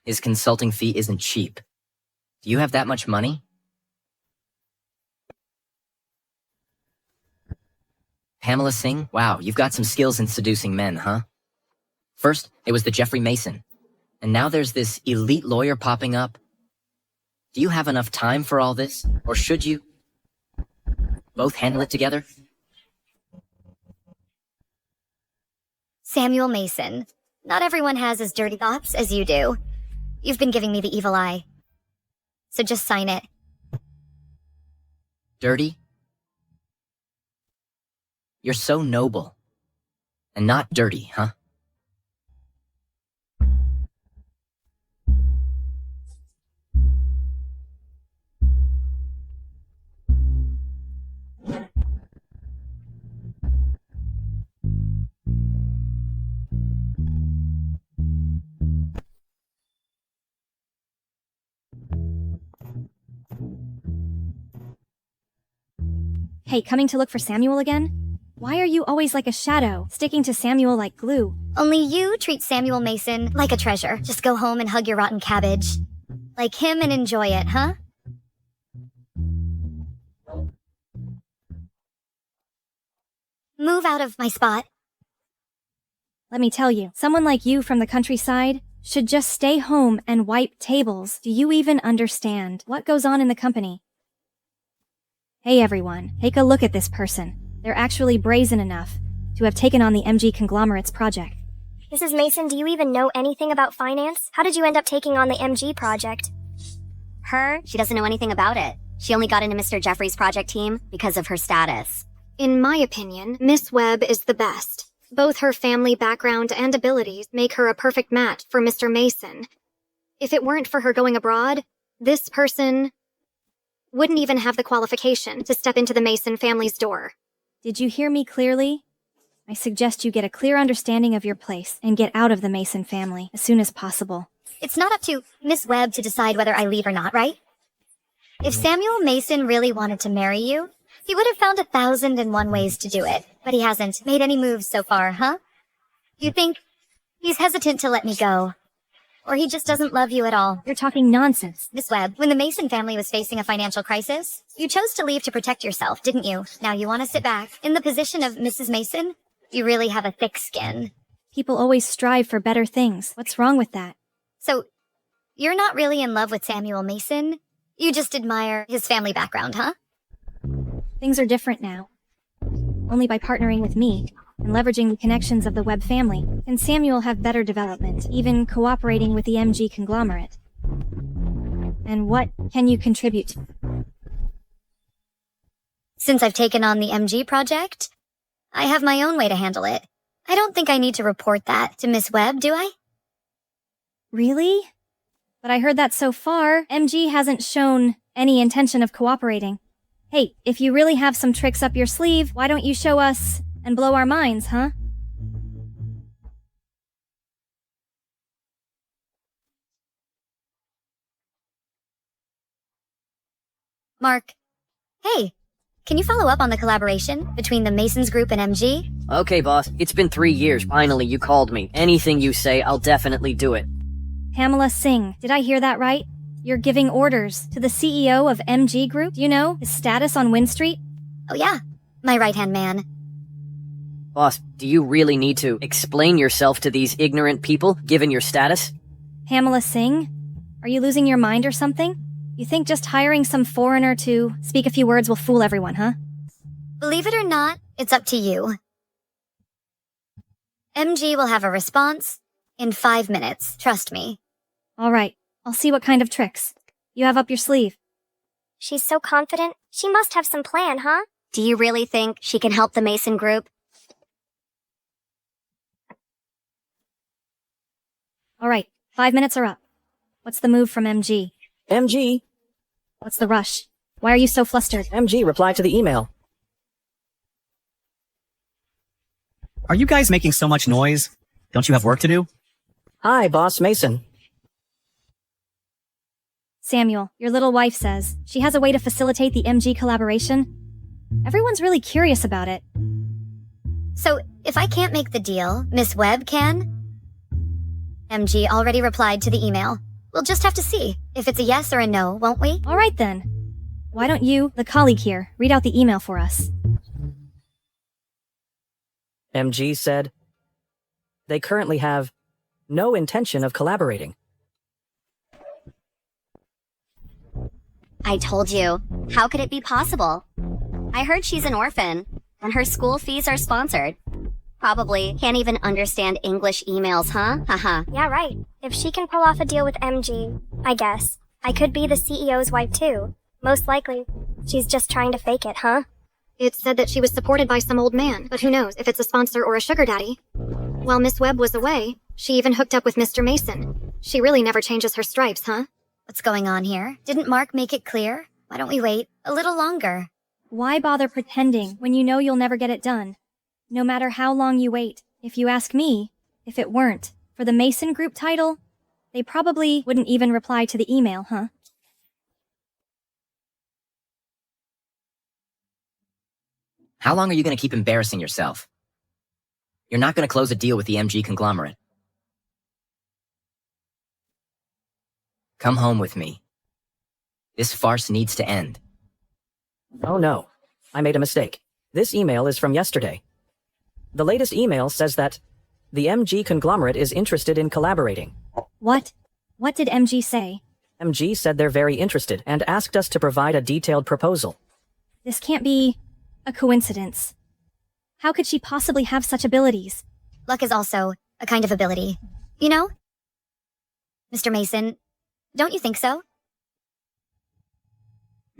His consulting fee isn't cheap. Do you have that much money? Pamela Singh? Wow, you've got some skills in seducing men, huh? First, it was the Jeffrey Mason. And now there's this elite lawyer popping up. Do you have enough time for all this? Or should you both handle it together? Samuel Mason. Not everyone has as dirty thoughts as you do. You've been giving me the evil eye. So just sign it. Dirty? You're so noble. And not dirty, huh? Hey, coming to look for Samuel again? Why are you always like a shadow, sticking to Samuel like glue? Only you treat Samuel Mason like a treasure. Just go home and hug your rotten cabbage. Like him and enjoy it, huh? Move out of my spot. Let me tell you, someone like you from the countryside should just stay home and wipe tables. Do you even understand what goes on in the company? Hey everyone, take a look at this person. They're actually brazen enough to have taken on the MG Conglomerates project. Mrs. Mason, do you even know anything about finance? How did you end up taking on the MG project? Her? She doesn't know anything about it. She only got into Mr. Jeffrey's project team because of her status. In my opinion, Miss Webb is the best. Both her family background and abilities make her a perfect match for Mr. Mason. If it weren't for her going abroad, this person wouldn't even have the qualification to step into the Mason family's door. Did you hear me clearly? I suggest you get a clear understanding of your place and get out of the Mason family as soon as possible. It's not up to Miss Webb to decide whether I leave or not, right? If Samuel Mason really wanted to marry you, he would have found 1,001 ways to do it, but he hasn't made any moves so far, huh? You think he's hesitant to let me go? Or he just doesn't love you at all? You're talking nonsense. Miss Webb, when the Mason family was facing a financial crisis, you chose to leave to protect yourself, didn't you? Now you want to sit back. In the position of Mrs. Mason, you really have a thick skin. People always strive for better things. What's wrong with that? So, you're not really in love with Samuel Mason? You just admire his family background, huh? Things are different now. Only by partnering with me and leveraging the connections of the Webb family can Samuel have better development, even cooperating with the MG conglomerate. And what can you contribute? Since I've taken on the MG project, I have my own way to handle it. I don't think I need to report that to Miss Webb, do I? Really? But I heard that so far, MG hasn't shown any intention of cooperating. Hey, if you really have some tricks up your sleeve, why don't you show us and blow our minds, huh? Mark, hey, can you follow up on the collaboration between the Masons Group and MG? Okay, boss. It's been 3 years. Finally, you called me. Anything you say, I'll definitely do it. Pamela Singh, did I hear that right? You're giving orders to the CEO of MG Group? Do you know his status on Wynn Street? Oh yeah, my right-hand man. Boss, do you really need to explain yourself to these ignorant people, given your status? Pamela Singh? Are you losing your mind or something? You think just hiring some foreigner to speak a few words will fool everyone, huh? Believe it or not, it's up to you. MG will have a response in 5 minutes, trust me. All right, I'll see what kind of tricks you have up your sleeve. She's so confident. She must have some plan, huh? Do you really think she can help the Mason Group? All right, 5 minutes are up. What's the move from MG? MG? What's the rush? Why are you so flustered? MG replied to the email. Are you guys making so much noise? Don't you have work to do? Hi, Boss Mason. Samuel, your little wife says she has a way to facilitate the MG collaboration. Everyone's really curious about it. So, if I can't make the deal, Miss Webb can? MG already replied to the email. We'll just have to see if it's a yes or a no, won't we? All right then. Why don't you, the colleague here, read out the email for us? MG said, they currently have no intention of collaborating. I told you. How could it be possible? I heard she's an orphan, and her school fees are sponsored. Probably can't even understand English emails, huh? Haha. Yeah, right. If she can pull off a deal with MG, I guess, I could be the CEO's wife too. Most likely. She's just trying to fake it, huh? It said that she was supported by some old man, but who knows if it's a sponsor or a sugar daddy. While Miss Webb was away, she even hooked up with Mr. Mason. She really never changes her stripes, huh? What's going on here? Didn't Mark make it clear? Why don't we wait a little longer? Why bother pretending when you know you'll never get it done? No matter how long you wait. If you ask me, if it weren't for the Mason Group title, they probably wouldn't even reply to the email, huh? How long are you going to keep embarrassing yourself? You're not going to close a deal with the MG conglomerate. Come home with me. This farce needs to end. Oh no, I made a mistake. This email is from yesterday. The latest email says that the MG conglomerate is interested in collaborating. What? What did MG say? MG said they're very interested and asked us to provide a detailed proposal. This can't be a coincidence. How could she possibly have such abilities? Luck is also a kind of ability. You know? Mr. Mason, don't you think so?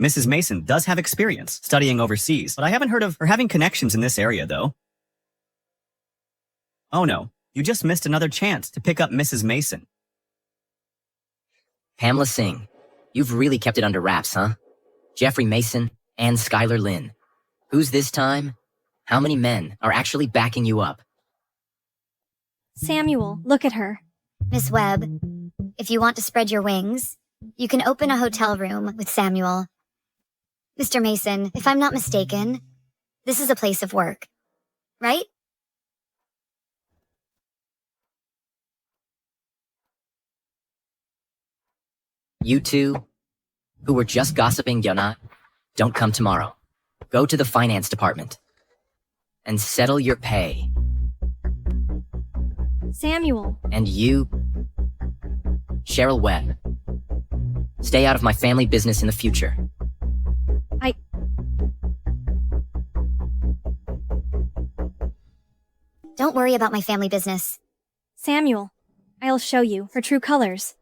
Mrs. Mason does have experience studying overseas, but I haven't heard of her having connections in this area, though. Oh no, you just missed another chance to pick up Mrs. Mason. Pamela Singh, you've really kept it under wraps, huh? Jeffrey Mason and Skylar Lynn. Who's this time? How many men are actually backing you up? Samuel, look at her. Miss Webb, if you want to spread your wings, you can open a hotel room with Samuel. Mr. Mason, if I'm not mistaken, this is a place of work, right? You two, who were just gossiping Yonat, don't come tomorrow. Go to the finance department and settle your pay. Samuel. And you, Cheryl Webb, stay out of my family business in the future. Don't worry about my family business. Samuel, I'll show you her true colors.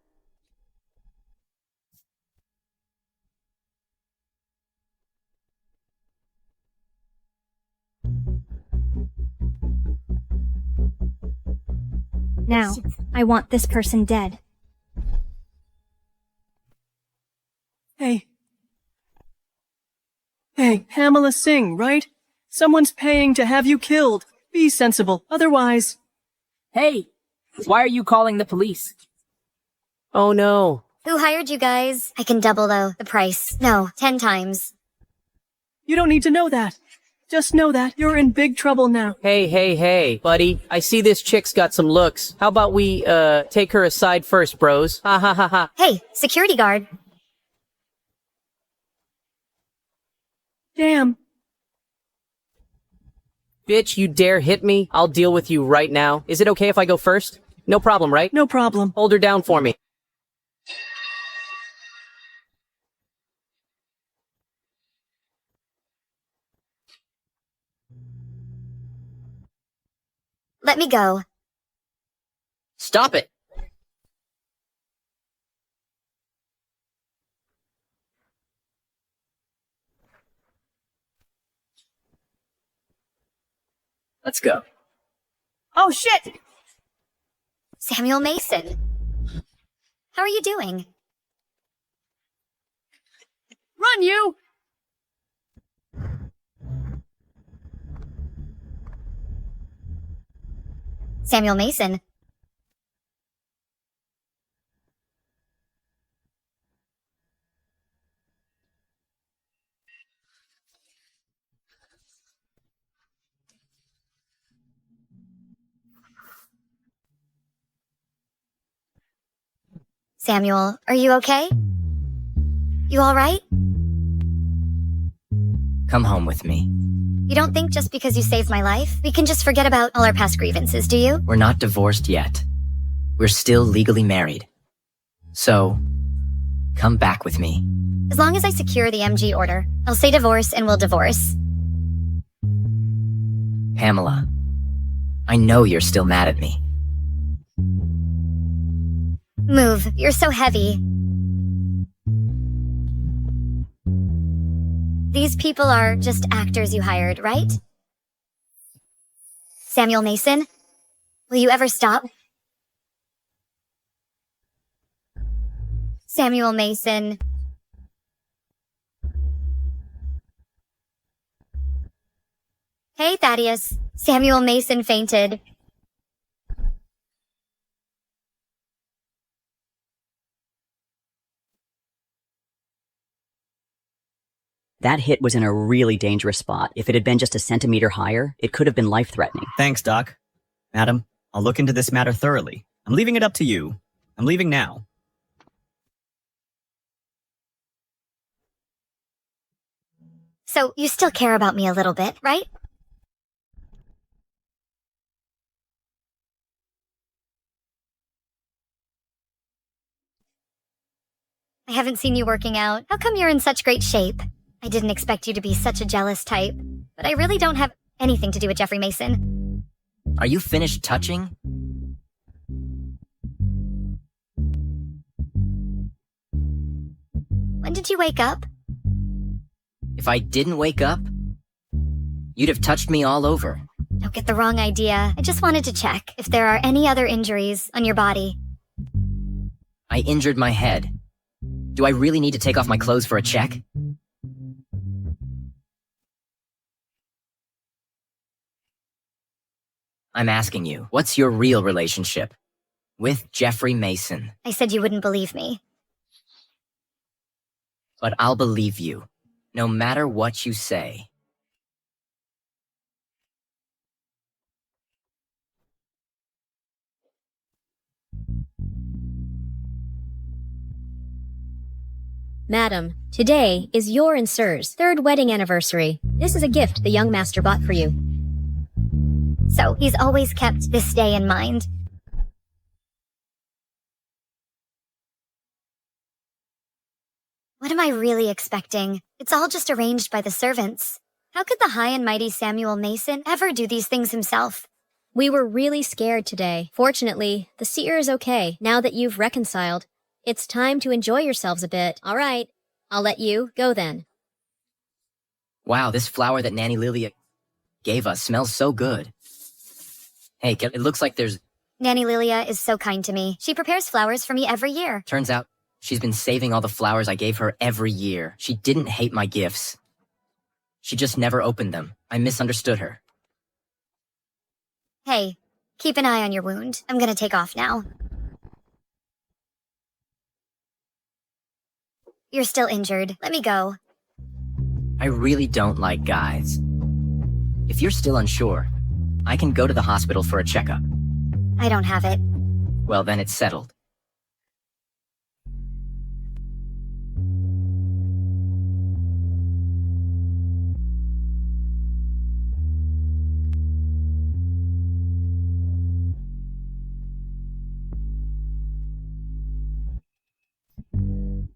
Now, I want this person dead. Hey, Pamela Singh, right? Someone's paying to have you killed. Be sensible, otherwise... Hey, why are you calling the police? Oh no. Who hired you guys? I can double the price. No, 10 times. You don't need to know that. Just know that you're in big trouble now. Hey, buddy. I see this chick's got some looks. How about we, take her aside first, bros? Ha ha ha ha. Hey, security guard. Damn. Bitch, you dare hit me? I'll deal with you right now. Is it okay if I go first? No problem, right? No problem. Hold her down for me. Let me go. Stop it! Let's go. Oh shit! Samuel Mason. How are you doing? Run, you! Samuel Mason. Samuel, are you okay? You alright? Come home with me. You don't think just because you saved my life, we can just forget about all our past grievances, do you? We're not divorced yet. We're still legally married. So, come back with me. As long as I secure the MG order, I'll say divorce and we'll divorce. Pamela, I know you're still mad at me. Move, you're so heavy. These people are just actors you hired, right? Samuel Mason, will you ever stop? Samuel Mason. Hey, Thaddeus. Samuel Mason fainted. That hit was in a really dangerous spot. If it had been just a centimeter higher, it could have been life-threatening. Thanks, Doc. Madam, I'll look into this matter thoroughly. I'm leaving it up to you. I'm leaving now. So, you still care about me a little bit, right? I haven't seen you working out. How come you're in such great shape? I didn't expect you to be such a jealous type, but I really don't have anything to do with Jeffrey Mason. Are you finished touching? When did you wake up? If I didn't wake up, you'd have touched me all over. Don't get the wrong idea. I just wanted to check if there are any other injuries on your body. I injured my head. Do I really need to take off my clothes for a check? I'm asking you, what's your real relationship with Jeffrey Mason? I said you wouldn't believe me. But I'll believe you, no matter what you say. Madam, today is your and Sir's third wedding anniversary. This is a gift the young master bought for you. So, he's always kept this day in mind. What am I really expecting? It's all just arranged by the servants. How could the high and mighty Samuel Mason ever do these things himself? We were really scared today. Fortunately, the seer is okay. Now that you've reconciled, it's time to enjoy yourselves a bit. All right, I'll let you go then. Wow, this flower that Nanny Lilia gave us smells so good. Hey, it looks like there's... Nanny Lilia is so kind to me. She prepares flowers for me every year. Turns out, she's been saving all the flowers I gave her every year. She didn't hate my gifts. She just never opened them. I misunderstood her. Hey, keep an eye on your wound. I'm gonna take off now. You're still injured. Let me go. I really don't like guys. If you're still unsure, I can go to the hospital for a checkup. I don't have it. Well, then it's settled.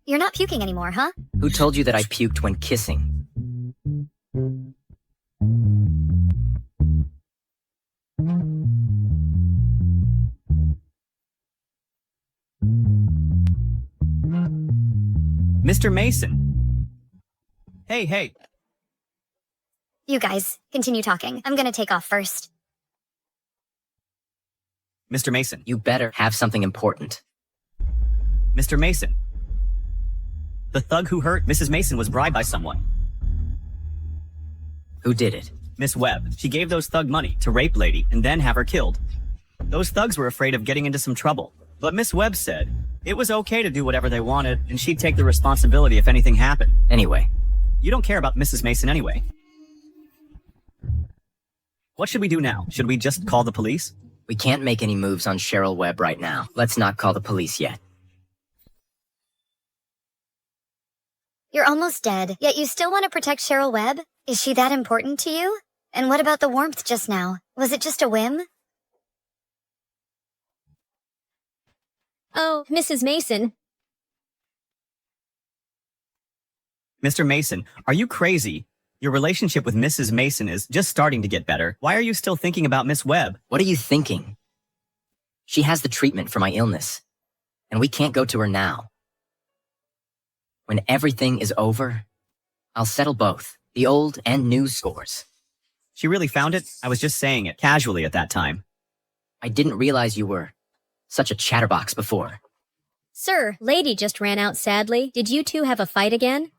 You're not puking anymore, huh? Who told you that I puked when kissing? Mr. Mason. Hey. You guys, continue talking. I'm gonna take off first. Mr. Mason. You better have something important. Mr. Mason. The thug who hurt Mrs. Mason was bribed by someone. Who did it? Miss Webb. She gave those thug money to rape lady and then have her killed. Those thugs were afraid of getting into some trouble. But Miss Webb said it was okay to do whatever they wanted, and she'd take the responsibility if anything happened. Anyway. You don't care about Mrs. Mason anyway. What should we do now? Should we just call the police? We can't make any moves on Cheryl Webb right now. Let's not call the police yet. You're almost dead, yet you still want to protect Cheryl Webb? Is she that important to you? And what about the warmth just now? Was it just a whim? Oh, Mrs. Mason. Mr. Mason, are you crazy? Your relationship with Mrs. Mason is just starting to get better. Why are you still thinking about Miss Webb? What are you thinking? She has the treatment for my illness, and we can't go to her now. When everything is over, I'll settle both, the old and new scores. She really found it? I was just saying it casually at that time. I didn't realize you were such a chatterbox before. Sir, lady just ran out sadly. Did you two have a fight again?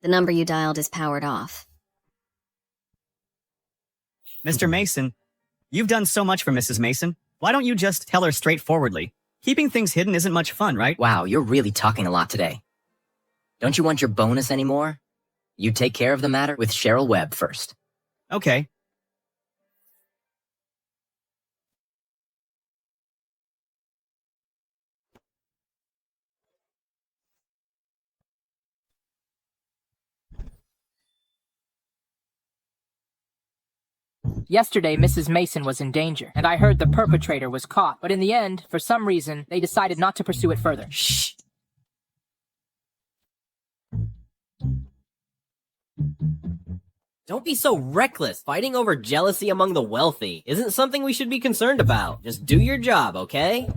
The number you dialed is powered off. Mr. Mason, you've done so much for Mrs. Mason. Why don't you just tell her straightforwardly? Keeping things hidden isn't much fun, right? Wow, you're really talking a lot today. Don't you want your bonus anymore? You take care of the matter with Cheryl Webb first. Okay. Yesterday, Mrs. Mason was in danger, and I heard the perpetrator was caught. But in the end, for some reason, they decided not to pursue it further. Shh. Don't be so reckless. Fighting over jealousy among the wealthy isn't something we should be concerned about. Just do your job, okay?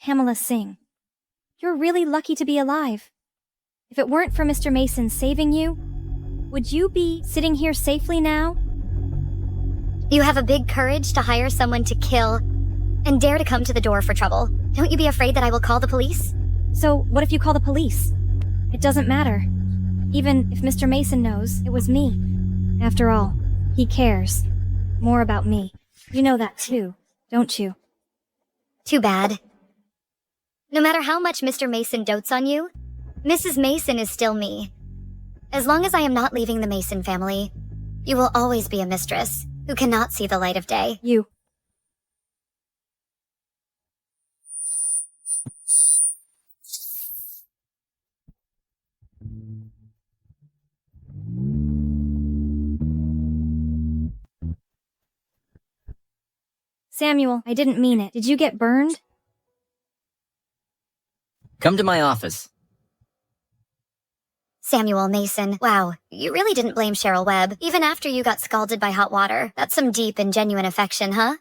Pamela Singh, you're really lucky to be alive. If it weren't for Mr. Mason saving you, would you be sitting here safely now? You have a big courage to hire someone to kill and dare to come to the door for trouble. Don't you be afraid that I will call the police? So what if you call the police? It doesn't matter. Even if Mr. Mason knows it was me. After all, he cares more about me. You know that too, don't you? Too bad. No matter how much Mr. Mason dotes on you, Mrs. Mason is still me. As long as I am not leaving the Mason family, you will always be a mistress who cannot see the light of day. You. Samuel, I didn't mean it. Did you get burned? Come to my office. Samuel Mason, wow, you really didn't blame Cheryl Webb, even after you got scalded by hot water. That's some deep and genuine affection, huh?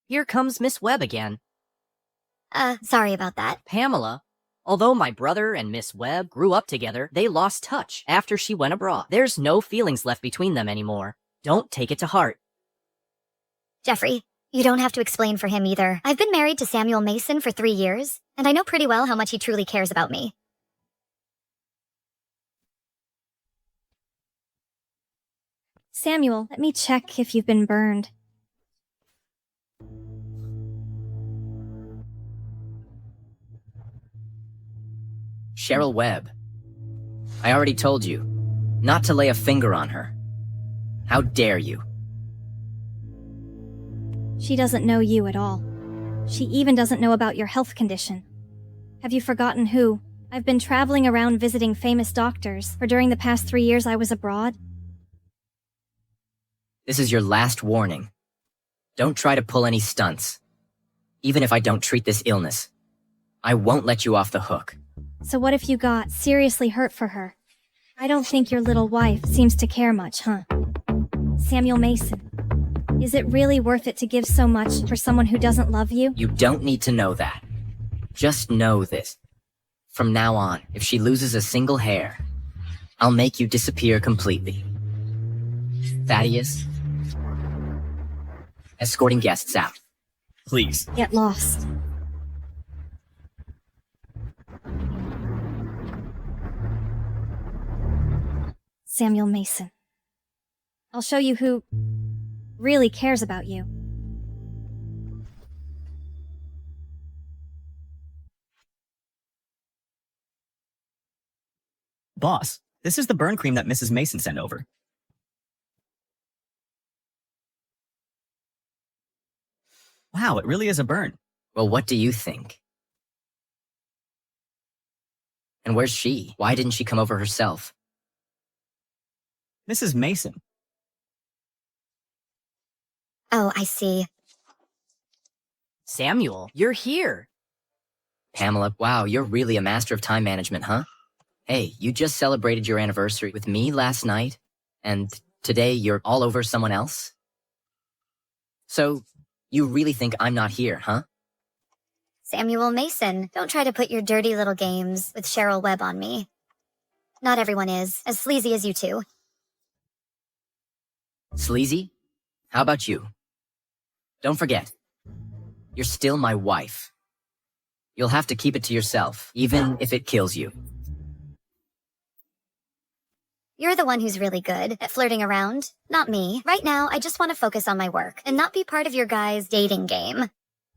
Here comes Miss Webb again. Sorry about that. Pamela, although my brother and Miss Webb grew up together, they lost touch after she went abroad. There's no feelings left between them anymore. Don't take it to heart. Jeffrey, you don't have to explain for him either. I've been married to Samuel Mason for 3 years, and I know pretty well how much he truly cares about me. Samuel, let me check if you've been burned. Cheryl Webb. I already told you not to lay a finger on her. How dare you? She doesn't know you at all. She even doesn't know about your health condition. Have you forgotten who? I've been traveling around visiting famous doctors, for during the past 3 years I was abroad. This is your last warning. Don't try to pull any stunts. Even if I don't treat this illness, I won't let you off the hook. So what if you got seriously hurt for her? I don't think your little wife seems to care much, huh? Samuel Mason, is it really worth it to give so much for someone who doesn't love you? You don't need to know that. Just know this. From now on, if she loses a single hair, I'll make you disappear completely. Thaddeus, escorting guests out. Please. Get lost. Samuel Mason. I'll show you who really cares about you. Boss, this is the burn cream that Mrs. Mason sent over. Wow, it really is a burn. Well, what do you think? And where's she? Why didn't she come over herself? Mrs. Mason. Oh, I see. Samuel, you're here. Pamela, wow, you're really a master of time management, huh? Hey, you just celebrated your anniversary with me last night, and today you're all over someone else? So, you really think I'm not here, huh? Samuel Mason, don't try to put your dirty little games with Cheryl Webb on me. Not everyone is as sleazy as you two. Sleazy? How about you? Don't forget, you're still my wife. You'll have to keep it to yourself, even if it kills you. You're the one who's really good at flirting around, not me. Right now, I just want to focus on my work and not be part of your guys' dating game.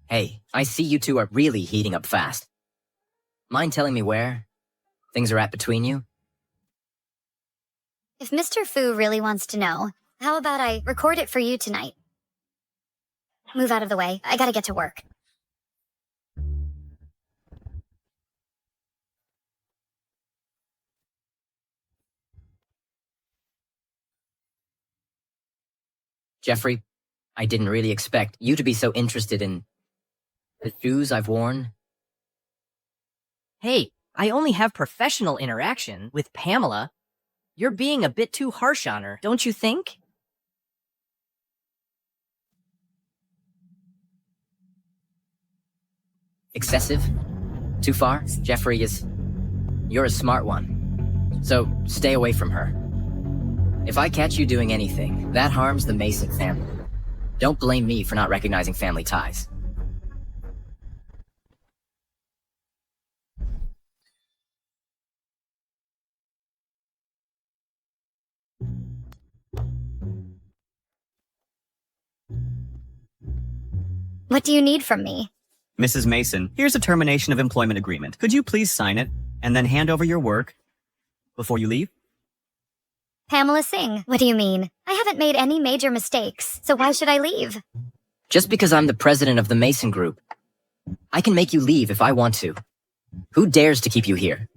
Hey, I see you two are really heating up fast. Mind telling me where things are at between you? If Mr. Fu really wants to know, how about I record it for you tonight? Move out of the way. I gotta get to work. Jeffrey, I didn't really expect you to be so interested in the shoes I've worn. Hey, I only have professional interaction with Pamela. You're being a bit too harsh on her, don't you think? Excessive? Too far? Jeffrey is... You're a smart one. So, stay away from her. If I catch you doing anything, that harms the Mason family. Don't blame me for not recognizing family ties. What do you need from me? Mrs. Mason, here's a termination of employment agreement. Could you please sign it and then hand over your work before you leave? Pamela Singh, what do you mean? I haven't made any major mistakes, so why should I leave? Just because I'm the president of the Mason Group, I can make you leave if I want to. Who dares to keep you here?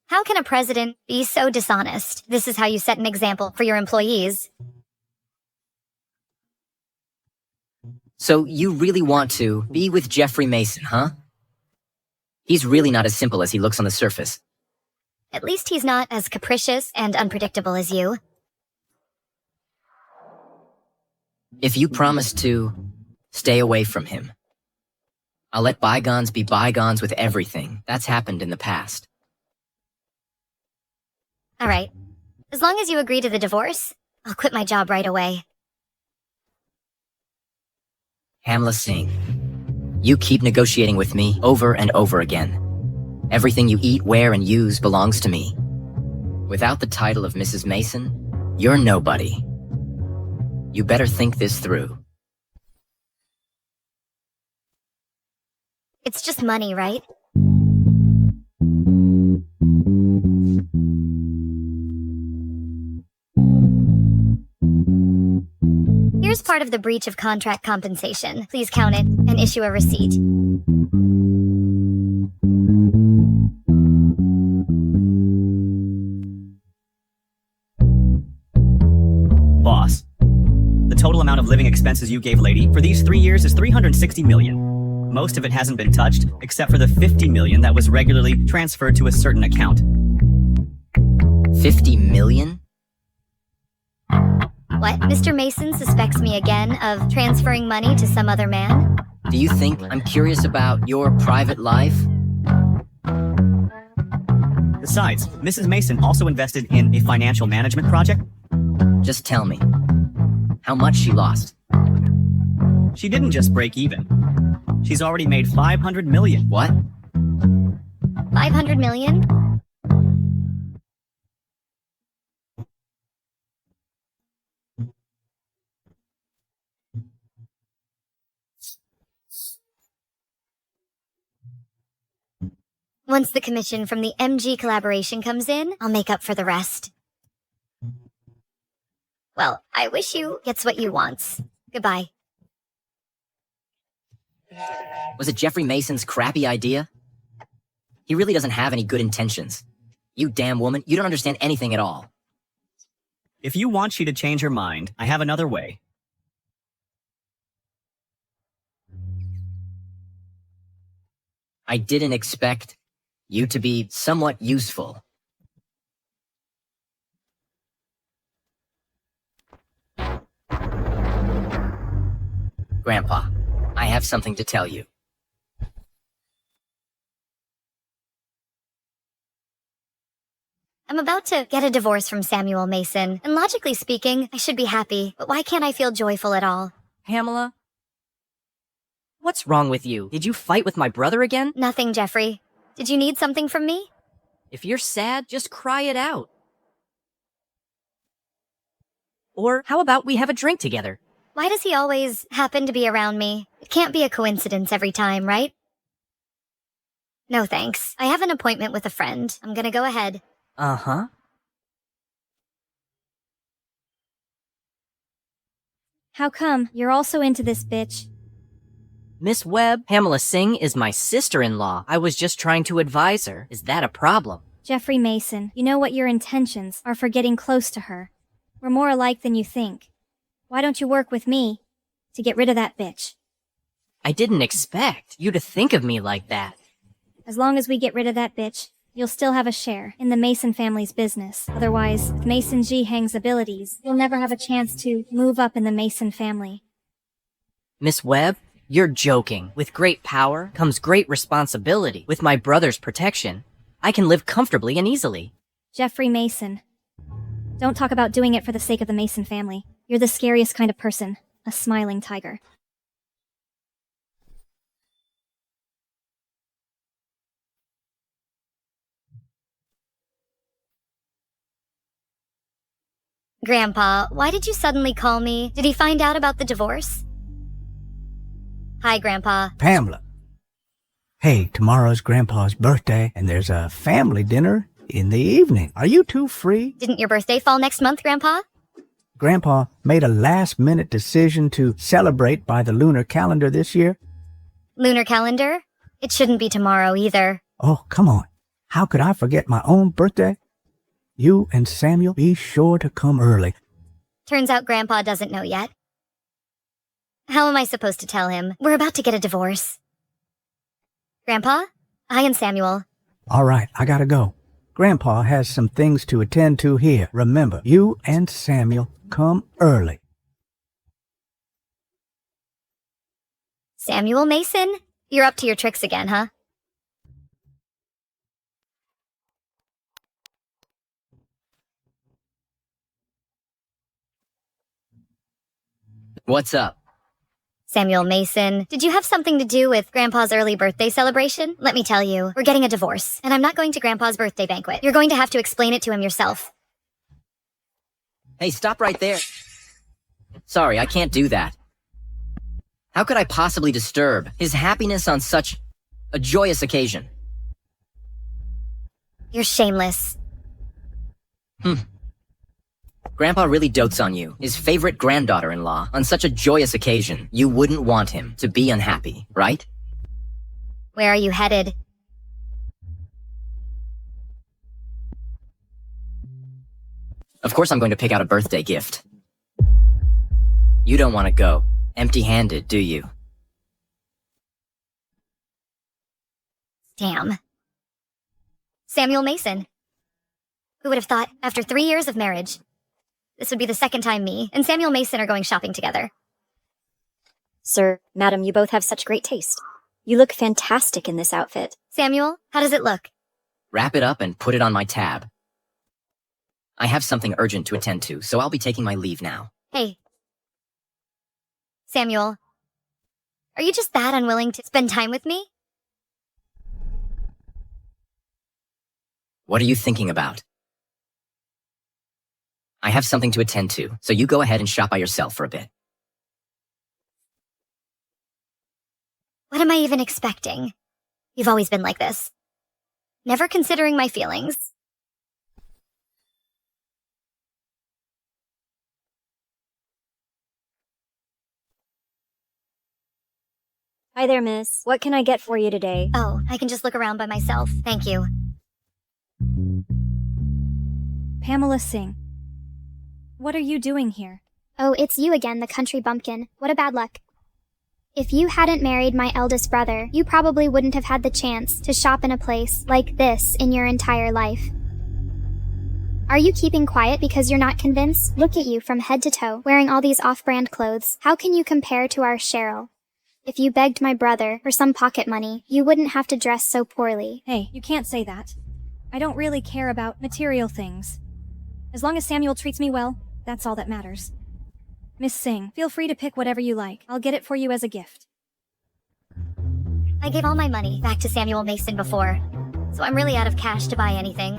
How can a president be so dishonest? This is how you set an example for your employees. So you really want to be with Jeffrey Mason, huh? He's really not as simple as he looks on the surface. At least he's not as capricious and unpredictable as you. If you promise to stay away from him, I'll let bygones be bygones with everything that's happened in the past. All right. As long as you agree to the divorce, I'll quit my job right away. Pamela Singh, you keep negotiating with me over and over again. Everything you eat, wear, and use belongs to me. Without the title of Mrs. Mason, you're nobody. You better think this through. It's just money, right? Here's part of the breach of contract compensation. Please count it and issue a receipt. Boss, the total amount of living expenses you gave Lady for these 3 years is $360 million. Most of it hasn't been touched, except for the $50 million that was regularly transferred to a certain account. 50 million? What? Mr. Mason suspects me again of transferring money to some other man? Do you think I'm curious about your private life? Besides, Mrs. Mason also invested in a financial management project. Just tell me, how much she lost? She didn't just break even. She's already made 500 million. What? 500 million? Once the commission from the MG collaboration comes in, I'll make up for the rest. Well, I wish you gets what you wants. Goodbye. Was it Jeffrey Mason's crappy idea? He really doesn't have any good intentions. You damn woman, you don't understand anything at all. If you want she to change her mind, I have another way. I didn't expect you to be somewhat useful. Grandpa, I have something to tell you. I'm about to get a divorce from Samuel Mason, and logically speaking, I should be happy, but why can't I feel joyful at all? Pamela? What's wrong with you? Did you fight with my brother again? Nothing, Jeffrey. Did you need something from me? If you're sad, just cry it out. Or how about we have a drink together? Why does he always happen to be around me? It can't be a coincidence every time, right? No thanks. I have an appointment with a friend. I'm gonna go ahead. Uh-huh. How come? You're also into this bitch. Miss Webb, Pamela Singh is my sister-in-law. I was just trying to advise her. Is that a problem? Jeffrey Mason, you know what your intentions are for getting close to her. We're more alike than you think. Why don't you work with me to get rid of that bitch? I didn't expect you to think of me like that. As long as we get rid of that bitch, you'll still have a share in the Mason family's business. Otherwise, if Mason G hangs abilities, you'll never have a chance to move up in the Mason family. Miss Webb, you're joking. With great power comes great responsibility. With my brother's protection, I can live comfortably and easily. Jeffrey Mason. Don't talk about doing it for the sake of the Mason family. You're the scariest kind of person. A smiling tiger. Grandpa, why did you suddenly call me? Did he find out about the divorce? Hi, Grandpa. Pamela. Hey, tomorrow's Grandpa's birthday, and there's a family dinner in the evening. Are you two free? Didn't your birthday fall next month, Grandpa? Grandpa made a last-minute decision to celebrate by the lunar calendar this year. Lunar calendar? It shouldn't be tomorrow either. Oh, come on. How could I forget my own birthday? You and Samuel, be sure to come early. Turns out Grandpa doesn't know yet. How am I supposed to tell him? We're about to get a divorce. Grandpa? I am Samuel. All right, I gotta go. Grandpa has some things to attend to here. Remember, you and Samuel come early. Samuel Mason? You're up to your tricks again, huh? What's up? Samuel Mason, did you have something to do with Grandpa's early birthday celebration? Let me tell you, we're getting a divorce, and I'm not going to Grandpa's birthday banquet. You're going to have to explain it to him yourself. Hey, stop right there. Sorry, I can't do that. How could I possibly disturb his happiness on such a joyous occasion? You're shameless. Grandpa really dotes on you, his favorite granddaughter-in-law. On such a joyous occasion, you wouldn't want him to be unhappy, right? Where are you headed? Of course I'm going to pick out a birthday gift. You don't want to go empty-handed, do you? Damn. Samuel Mason. Who would have thought, after 3 years of marriage, this would be the second time me and Samuel Mason are going shopping together? Sir, madam, you both have such great taste. You look fantastic in this outfit. Samuel, how does it look? Wrap it up and put it on my tab. I have something urgent to attend to, so I'll be taking my leave now. Hey. Samuel, are you just that unwilling to spend time with me? What are you thinking about? I have something to attend to, so you go ahead and shop by yourself for a bit. What am I even expecting? You've always been like this. Never considering my feelings. Hi there, miss. What can I get for you today? Oh, I can just look around by myself. Thank you. Pamela Singh. What are you doing here? Oh, it's you again, the country bumpkin. What a bad luck. If you hadn't married my eldest brother, you probably wouldn't have had the chance to shop in a place like this in your entire life. Are you keeping quiet because you're not convinced? Look at you from head to toe, wearing all these off-brand clothes. How can you compare to our Cheryl? If you begged my brother for some pocket money, you wouldn't have to dress so poorly. Hey, you can't say that. I don't really care about material things. As long as Samuel treats me well, that's all that matters. Miss Singh, feel free to pick whatever you like. I'll get it for you as a gift. I gave all my money back to Samuel Mason before, so I'm really out of cash to buy anything.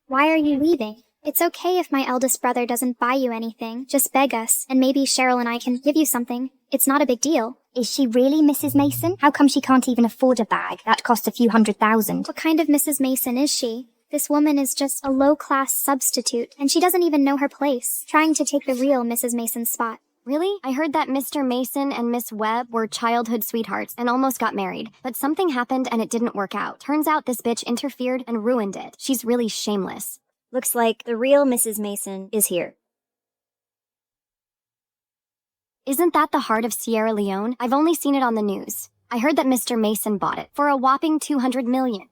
Why are you leaving? It's okay if my eldest brother doesn't buy you anything. Just beg us, and maybe Cheryl and I can give you something. It's not a big deal. Is she really Mrs. Mason? How come she can't even afford a bag? That cost a few $100,000. What kind of Mrs. Mason is she? This woman is just a low-class substitute, and she doesn't even know her place, trying to take the real Mrs. Mason's spot. Really? I heard that Mr. Mason and Miss Webb were childhood sweethearts and almost got married. But something happened and it didn't work out. Turns out this bitch interfered and ruined it. She's really shameless. Looks like the real Mrs. Mason is here. Isn't that the heart of Sierra Leone? I've only seen it on the news. I heard that Mr. Mason bought it for a whopping $200 million.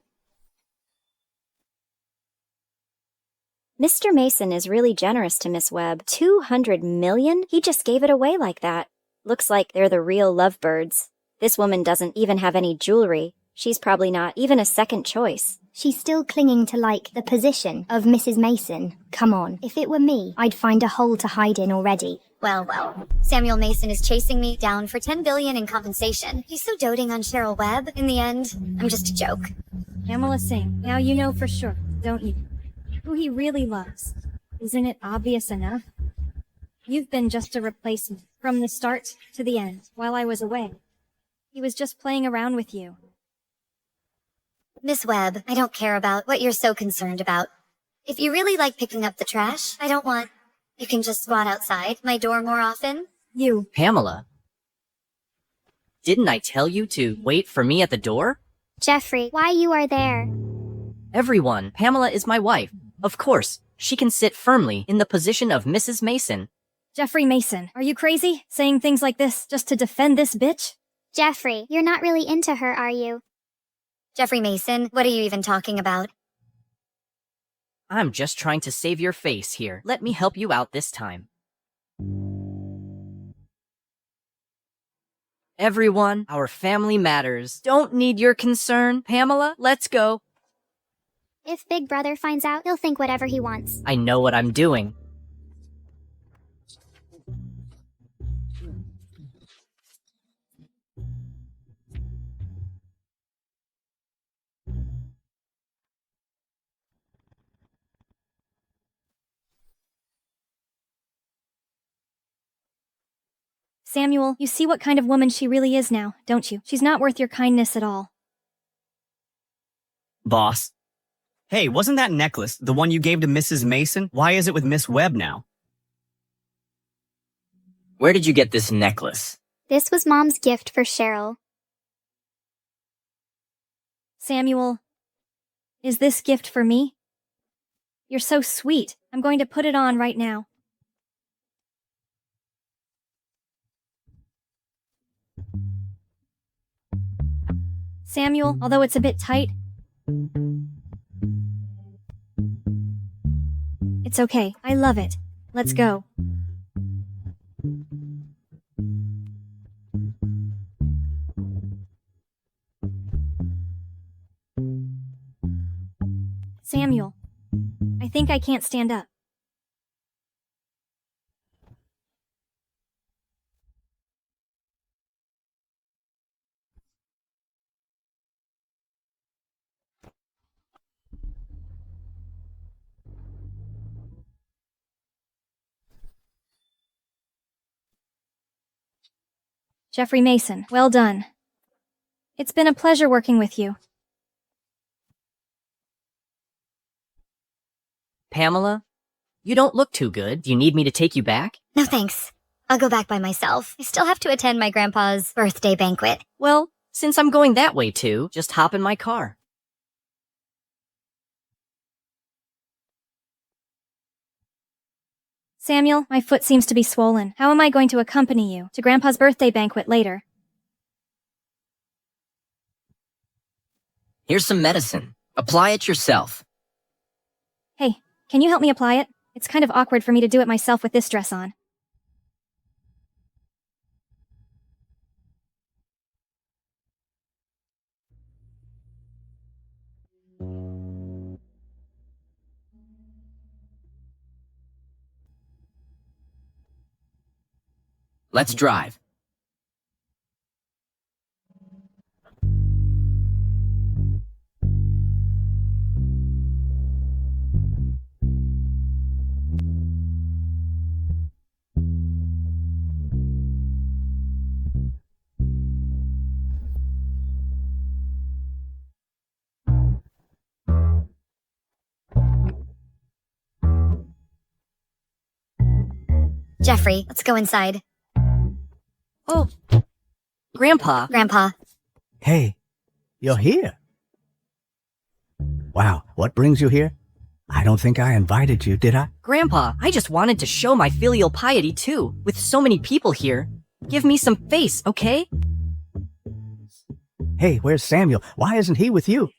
Mr. Mason is really generous to Miss Webb. $200 million? He just gave it away like that. Looks like they're the real lovebirds. This woman doesn't even have any jewelry. She's probably not even a second choice. She's still clinging to, the position of Mrs. Mason. Come on, if it were me, I'd find a hole to hide in already. Well. Samuel Mason is chasing me down for $10 billion in compensation. He's so doting on Cheryl Webb. In the end, I'm just a joke. Pamela Singh, now you know for sure, don't you? Who he really loves. Isn't it obvious enough? You've been just a replacement, from the start to the end, while I was away. He was just playing around with you. Miss Webb, I don't care about what you're so concerned about. If you really like picking up the trash, you can just squat outside my door more often. You. Pamela. Didn't I tell you to wait for me at the door? Jeffrey, why you are there? Everyone, Pamela is my wife. Of course, she can sit firmly in the position of Mrs. Mason. Jeffrey Mason, are you crazy? Saying things like this just to defend this bitch? Jeffrey, you're not really into her, are you? Jeffrey Mason, what are you even talking about? I'm just trying to save your face here. Let me help you out this time. Everyone, our family matters. Don't need your concern. Pamela, let's go. If Big Brother finds out, he'll think whatever he wants. I know what I'm doing. Samuel, you see what kind of woman she really is now, don't you? She's not worth your kindness at all. Boss. Hey, wasn't that necklace the one you gave to Mrs. Mason? Why is it with Miss Webb now? Where did you get this necklace? This was Mom's gift for Cheryl. Samuel, is this gift for me? You're so sweet. I'm going to put it on right now. Samuel, although it's a bit tight, It's okay. I love it. Let's go. Samuel, I think I can't stand up. Jeffrey Mason, well done. It's been a pleasure working with you. Pamela, you don't look too good. Do you need me to take you back? No thanks. I'll go back by myself. I still have to attend my grandpa's birthday banquet. Well, since I'm going that way too, just hop in my car. Samuel, my foot seems to be swollen. How am I going to accompany you to Grandpa's birthday banquet later? Here's some medicine. Apply it yourself. Hey, can you help me apply it? It's kind of awkward for me to do it myself with this dress on. Let's drive. Jeffrey, let's go inside. Oh, Grandpa. Grandpa. Hey, you're here. Wow, what brings you here? I don't think I invited you, did I? Grandpa, I just wanted to show my filial piety too. With so many people here, give me some face, okay? Hey, where's Samuel? Why isn't he with you?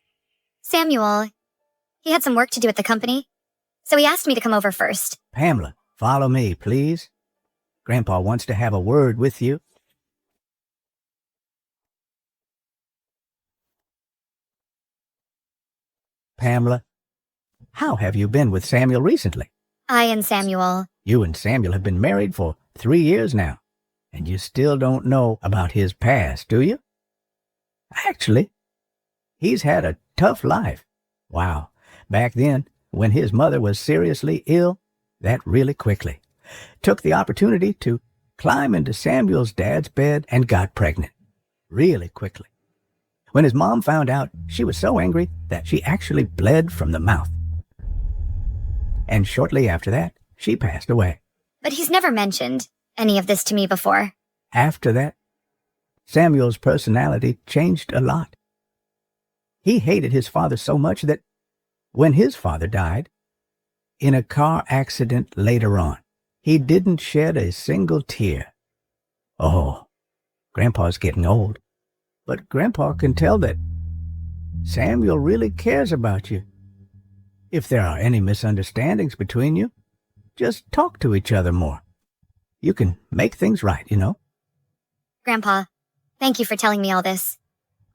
Samuel, he had some work to do at the company, so he asked me to come over first. Pamela, follow me, please. Grandpa wants to have a word with you. Pamela, how have you been with Samuel recently? I and Samuel. You and Samuel have been married for 3 years now, and you still don't know about his past, do you? Actually, he's had a tough life. Wow, back then, when his mother was seriously ill, that really quickly took the opportunity to climb into Samuel's dad's bed and got pregnant. Really quickly. When his mom found out, she was so angry that she actually bled from the mouth. And shortly after that, she passed away. But he's never mentioned any of this to me before. After that, Samuel's personality changed a lot. He hated his father so much that when his father died, in a car accident later on, he didn't shed a single tear. Oh, Grandpa's getting old. But Grandpa can tell that Samuel really cares about you. If there are any misunderstandings between you, just talk to each other more. You can make things right, you know. Grandpa, thank you for telling me all this.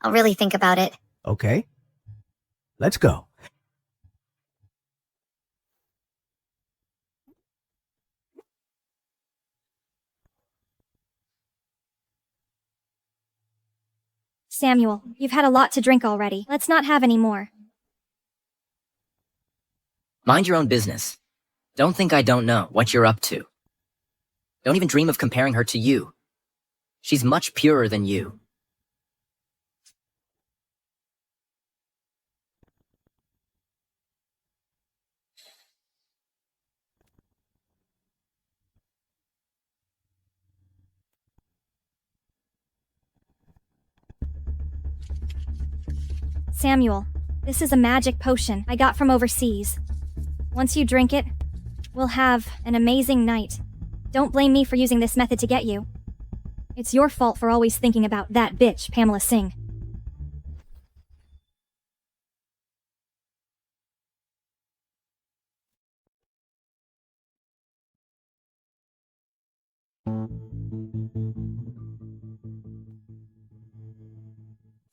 I'll really think about it. Okay. Let's go. Samuel, you've had a lot to drink already. Let's not have any more. Mind your own business. Don't think I don't know what you're up to. Don't even dream of comparing her to you. She's much purer than you. Samuel, this is a magic potion I got from overseas. Once you drink it, we'll have an amazing night. Don't blame me for using this method to get you. It's your fault for always thinking about that bitch, Pamela Singh.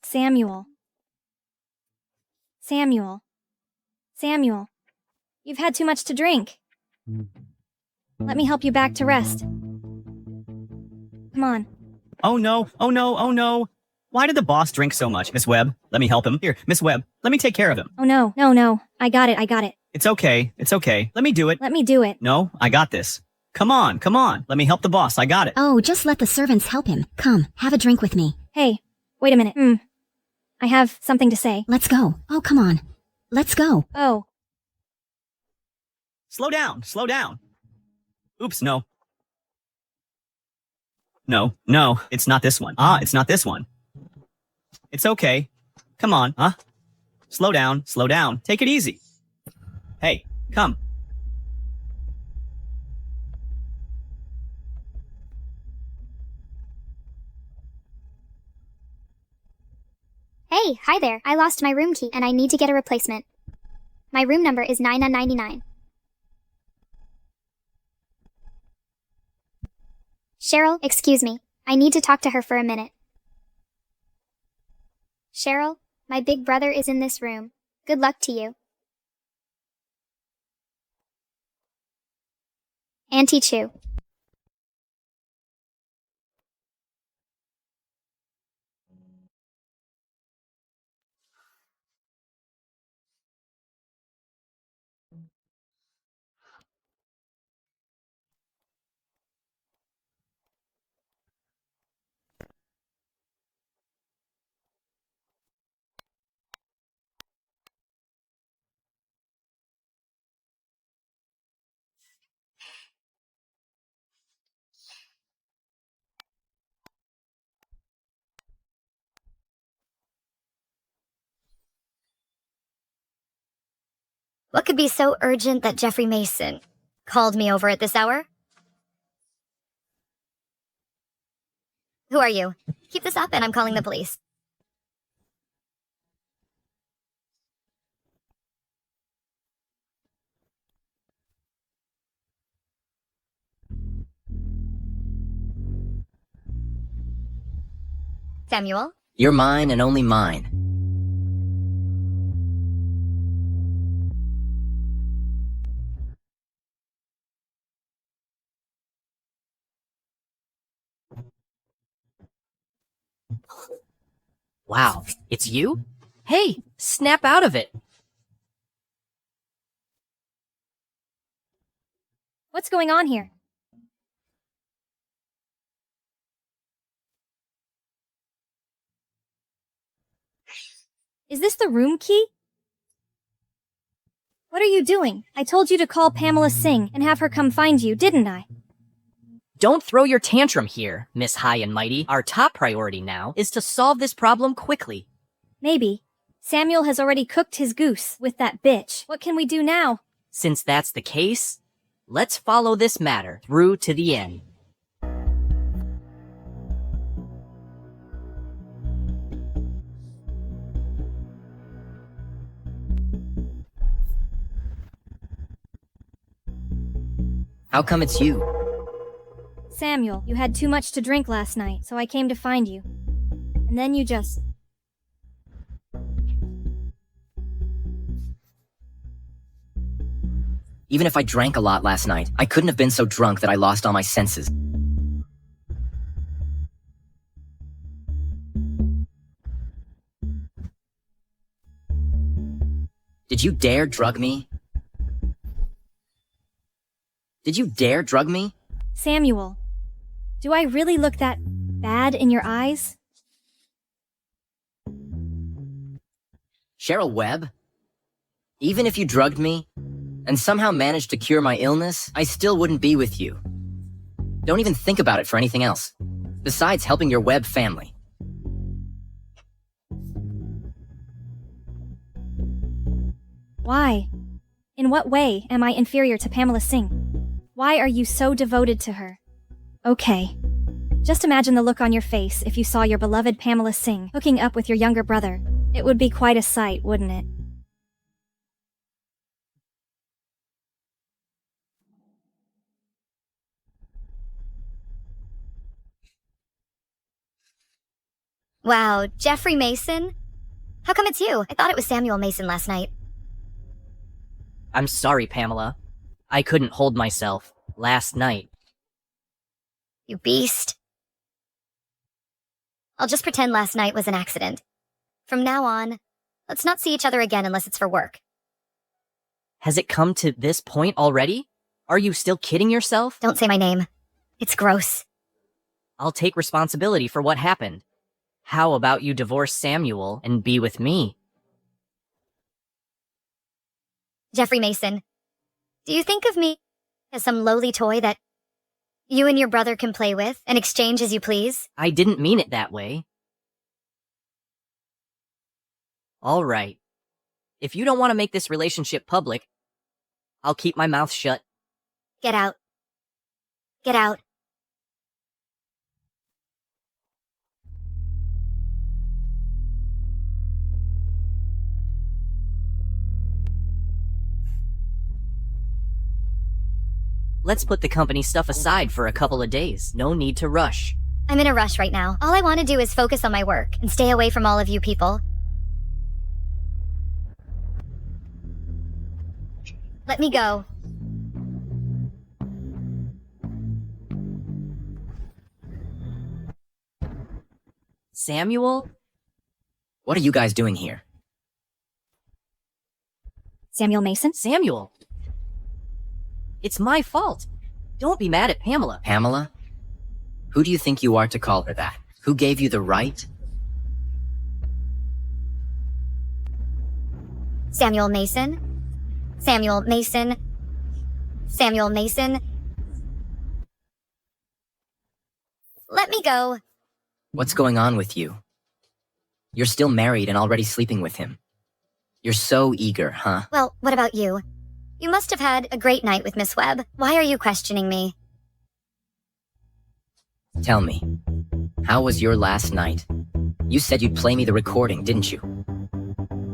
Samuel. Samuel. Samuel. You've had too much to drink. Let me help you back to rest. Come on. Oh no, oh no, oh no. Why did the boss drink so much, Miss Webb? Let me help him. Here, Miss Webb, let me take care of him. Oh no, no, no. I got it, I got it. It's okay, it's okay. Let me do it. Let me do it. No, I got this. Come on, come on. Let me help the boss. I got it. Oh, just let the servants help him. Come, have a drink with me. Hey, wait a minute. I have something to say. Let's go. Oh, come on. Let's go. Oh. Slow down, slow down. Oops, no. No, no, it's not this one. It's not this one. It's okay. Come on, Slow down, slow down. Take it easy. Hey, come. Hey, hi there. I lost my room key and I need to get a replacement. My room number is 9999. Cheryl, excuse me. I need to talk to her for a minute. Cheryl, my big brother is in this room. Good luck to you. Auntie Chu. What could be so urgent that Jeffrey Mason called me over at this hour? Who are you? Keep this up and I'm calling the police. Samuel? You're mine and only mine. Wow, it's you? Hey, snap out of it. What's going on here? Is this the room key? What are you doing? I told you to call Pamela Singh and have her come find you, didn't I? Don't throw your tantrum here, Miss High and Mighty. Our top priority now is to solve this problem quickly. Maybe. Samuel has already cooked his goose with that bitch. What can we do now? Since that's the case, let's follow this matter through to the end. How come it's you? Samuel, you had too much to drink last night, so I came to find you. And then you just... Even if I drank a lot last night, I couldn't have been so drunk that I lost all my senses. Did you dare drug me? Did you dare drug me? Samuel, do I really look that bad in your eyes? Cheryl Webb? Even if you drugged me, and somehow managed to cure my illness, I still wouldn't be with you. Don't even think about it for anything else, besides helping your Webb family. Why? In what way am I inferior to Pamela Singh? Why are you so devoted to her? Okay. Just imagine the look on your face if you saw your beloved Pamela Singh hooking up with your younger brother. It would be quite a sight, wouldn't it? Wow, Jeffrey Mason? How come it's you? I thought it was Samuel Mason last night. I'm sorry, Pamela. I couldn't hold myself last night. You beast. I'll just pretend last night was an accident. From now on, let's not see each other again unless it's for work. Has it come to this point already? Are you still kidding yourself? Don't say my name. It's gross. I'll take responsibility for what happened. How about you divorce Samuel and be with me? Jeffrey Mason, do you think of me as some lowly toy that you and your brother can play with and exchange as you please? I didn't mean it that way. All right. If you don't want to make this relationship public, I'll keep my mouth shut. Get out. Get out. Let's put the company stuff aside for a couple of days. No need to rush. I'm in a rush right now. All I want to do is focus on my work and stay away from all of you people. Let me go. Samuel? What are you guys doing here? Samuel Mason? Samuel! It's my fault. Don't be mad at Pamela. Pamela? Who do you think you are to call her that? Who gave you the right? Samuel Mason? Samuel Mason? Samuel Mason? Let me go. What's going on with you? You're still married and already sleeping with him. You're so eager, huh? Well, what about you? You must have had a great night with Miss Webb. Why are you questioning me? Tell me, how was your last night? You said you'd play me the recording, didn't you?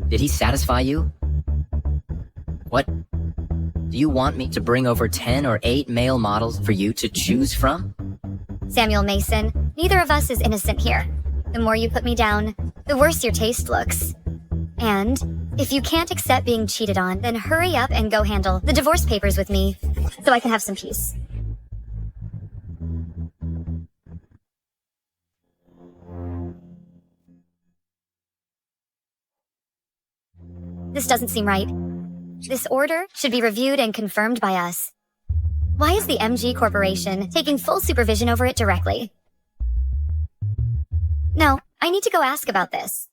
Did he satisfy you? What? Do you want me to bring over 10 or 8 male models for you to choose from? Samuel Mason, neither of us is innocent here. The more you put me down, the worse your taste looks. And if you can't accept being cheated on, then hurry up and go handle the divorce papers with me so I can have some peace. This doesn't seem right. This order should be reviewed and confirmed by us. Why is the MG Corporation taking full supervision over it directly? No, I need to go ask about this.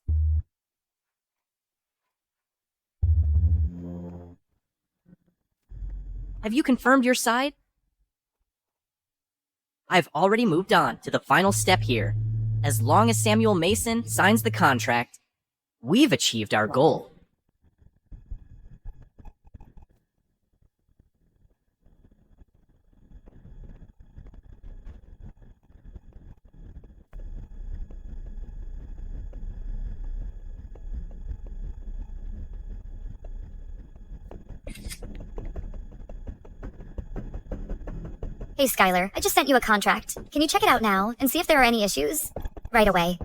Have you confirmed your side? I've already moved on to the final step here. As long as Samuel Mason signs the contract, we've achieved our goal. Hey, Skylar, I just sent you a contract. Can you check it out now and see if there are any issues? Right away.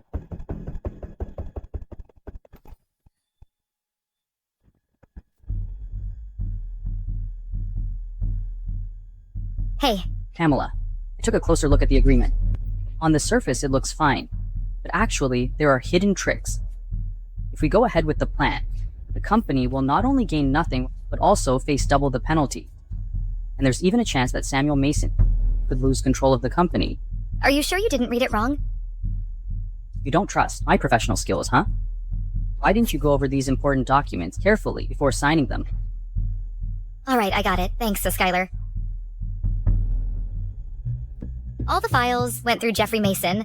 Hey. Pamela, I took a closer look at the agreement. On the surface, it looks fine, but actually, there are hidden tricks. If we go ahead with the plan, the company will not only gain nothing, but also face double the penalty. And there's even a chance that Samuel Mason could lose control of the company. Are you sure you didn't read it wrong? You don't trust my professional skills, huh? Why didn't you go over these important documents carefully before signing them? Alright, I got it. Thanks, Skylar. All the files went through Jeffrey Mason,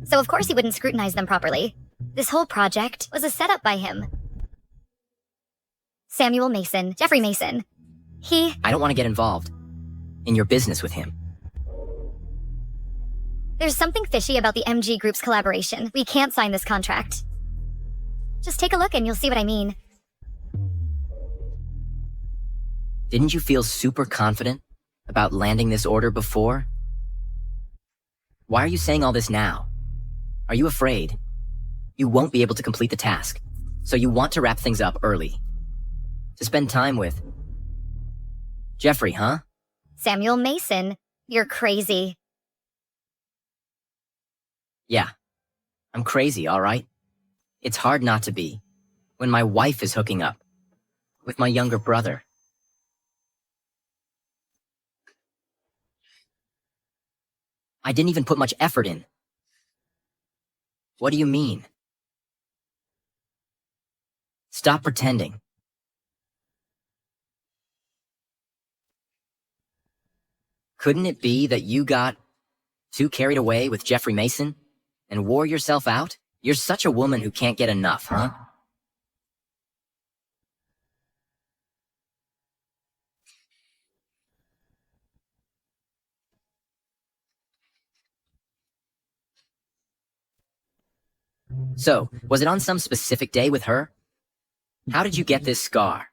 so of course he wouldn't scrutinize them properly. This whole project was a setup by him. Samuel Mason, Jeffrey Mason. I don't want to get involved in your business with him. There's something fishy about the MG Group's collaboration. We can't sign this contract. Just take a look and you'll see what I mean. Didn't you feel super confident about landing this order before? Why are you saying all this now? Are you afraid? you won't be able to complete the task. So you want to wrap things up early. To spend time with Jeffrey, huh? Samuel Mason, you're crazy. Yeah. I'm crazy, alright? It's hard not to be when my wife is hooking up with my younger brother. I didn't even put much effort in. What do you mean? Stop pretending. Couldn't it be that you got too carried away with Jeffrey Mason and wore yourself out? You're such a woman who can't get enough, huh? So, was it on some specific day with her? How did you get this scar?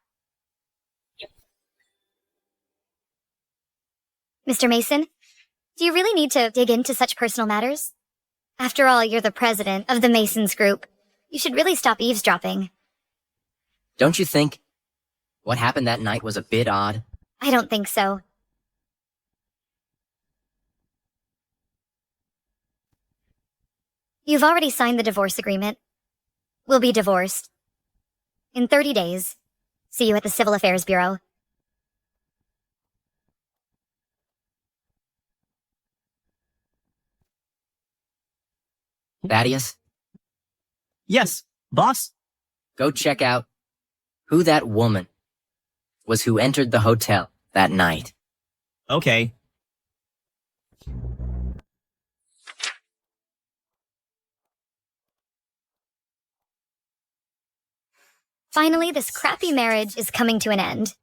Mr. Mason, do you really need to dig into such personal matters? After all, you're the president of the Masons group. You should really stop eavesdropping. Don't you think what happened that night was a bit odd? I don't think so. You've already signed the divorce agreement. We'll be divorced. In 30 days. See you at the Civil Affairs Bureau. Thaddeus? Yes, boss? Go check out who that woman was who entered the hotel that night. Okay. Finally, this crappy marriage is coming to an end.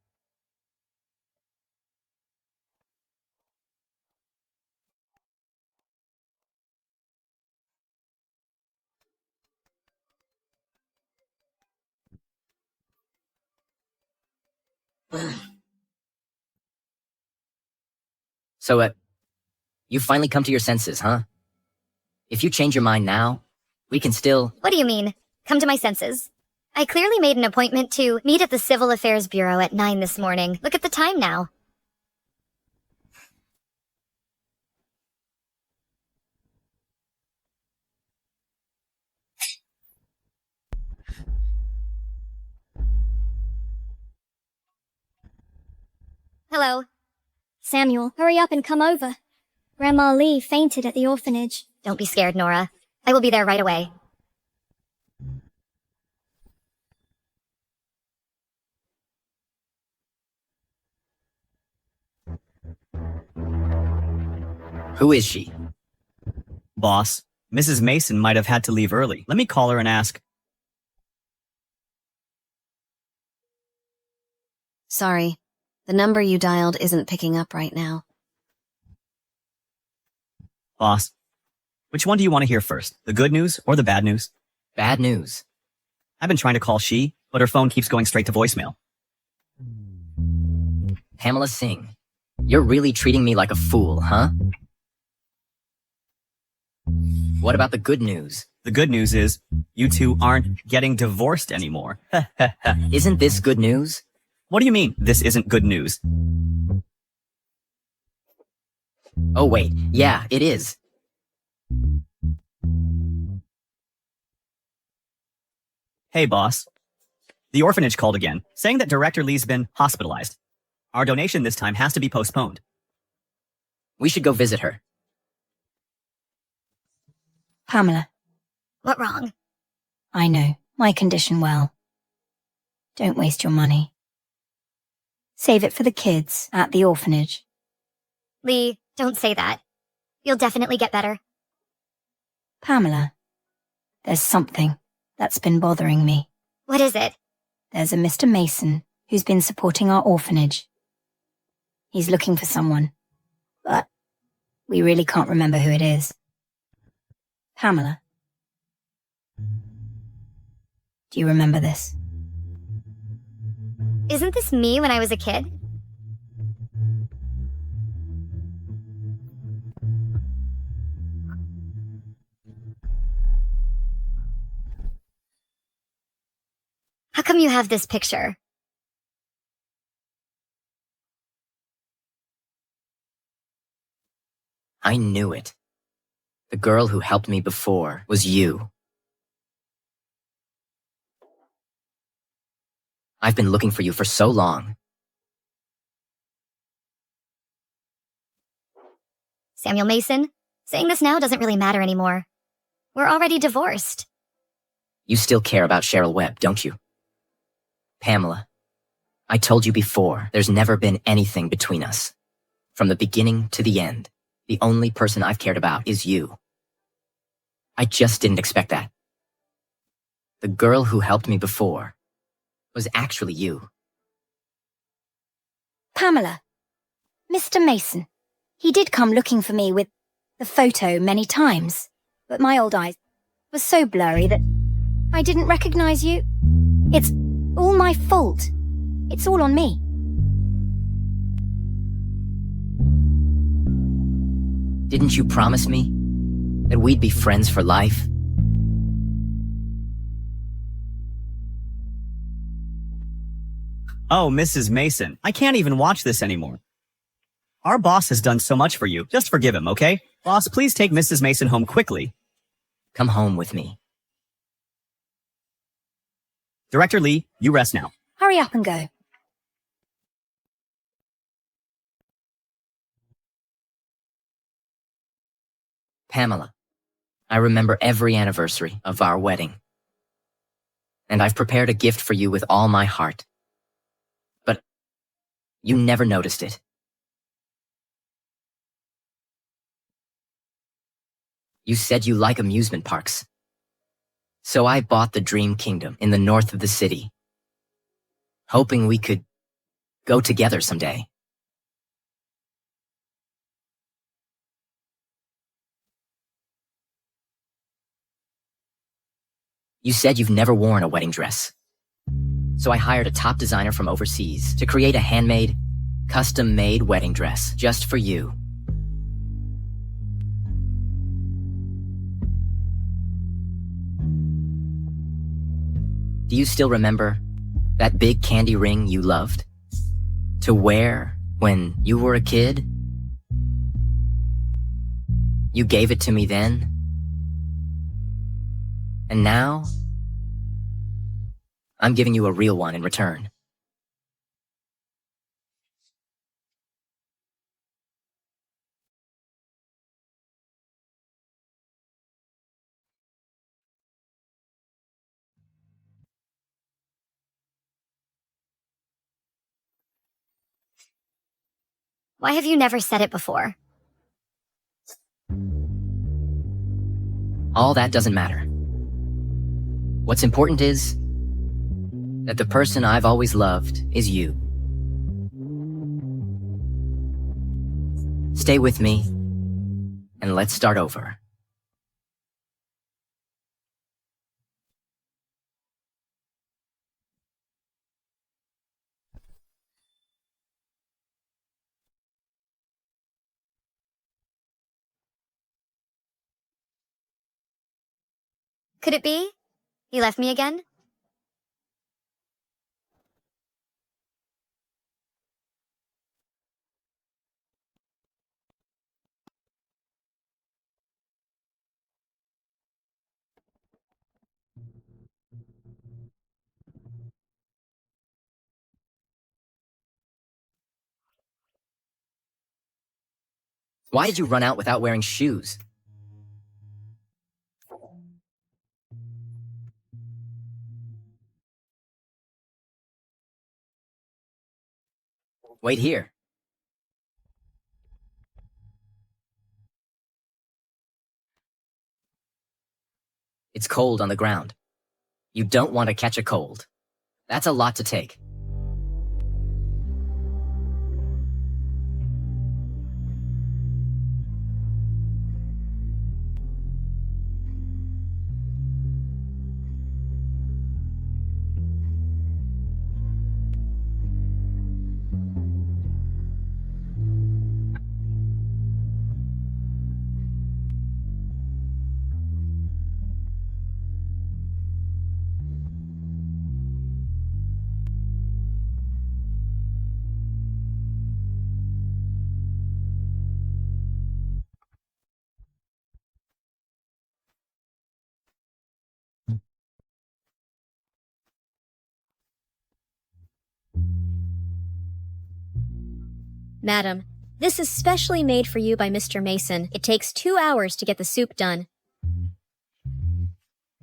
So, you finally come to your senses, huh? If you change your mind now, we can still... What do you mean? Come to my senses. I clearly made an appointment to meet at the Civil Affairs Bureau at 9 this morning. Look at the time now. Hello. Samuel, hurry up and come over. Grandma Lee fainted at the orphanage. Don't be scared, Nora. I will be there right away. Who is she? Boss, Mrs. Mason might have had to leave early. Let me call her and ask. Sorry, the number you dialed isn't picking up right now. Boss, which one do you want to hear first? The good news or the bad news? Bad news. I've been trying to call she, but her phone keeps going straight to voicemail. Pamela Singh, you're really treating me like a fool, huh? What about the good news? The good news is, you two aren't getting divorced anymore. Isn't this good news? What do you mean, this isn't good news? Oh wait, yeah, it is. Hey boss. The orphanage called again, saying that Director Lee's been hospitalized. Our donation this time has to be postponed. We should go visit her. Pamela, What wrong? I know my condition well. Don't waste your money. Save it for the kids at the orphanage. Lee, don't say that. You'll definitely get better. Pamela, there's something that's been bothering me. What is it? There's a Mr. Mason who's been supporting our orphanage. He's looking for someone, but we really can't remember who it is. Pamela, do you remember this? Isn't this me when I was a kid? come you have this picture? I knew it. The girl who helped me before was you. I've been looking for you for so long. Samuel Mason, saying this now doesn't really matter anymore. We're already divorced. You still care about Cheryl Webb, don't you? Pamela, I told you before, there's never been anything between us. From the beginning to the end, the only person I've cared about is you. I just didn't expect that. The girl who helped me before was actually you. Pamela, Mr. Mason, he did come looking for me with the photo many times, but my old eyes were so blurry that I didn't recognize you. It's all my fault. It's all on me. Didn't you promise me that we'd be friends for life? Oh, Mrs. Mason, I can't even watch this anymore. Our boss has done so much for you. Just forgive him, okay? Boss, please take Mrs. Mason home quickly. Come home with me. Director Lee, you rest now. Hurry up and go. Pamela, I remember every anniversary of our wedding. And I've prepared a gift for you with all my heart. But you never noticed it. You said you like amusement parks. So I bought the Dream Kingdom in the north of the city, hoping we could go together someday. You said you've never worn a wedding dress. So I hired a top designer from overseas to create a handmade, custom-made wedding dress just for you. Do you still remember that big candy ring you loved to wear when you were a kid? You gave it to me then. And now, I'm giving you a real one in return. Why have you never said it before? All that doesn't matter. What's important is that the person I've always loved is you. Stay with me, and let's start over. Could it be? You left me again? Why did you run out without wearing shoes? Wait here. It's cold on the ground. You don't want to catch a cold. That's a lot to take. Madam, this is specially made for you by Mr. Mason. It takes 2 hours to get the soup done.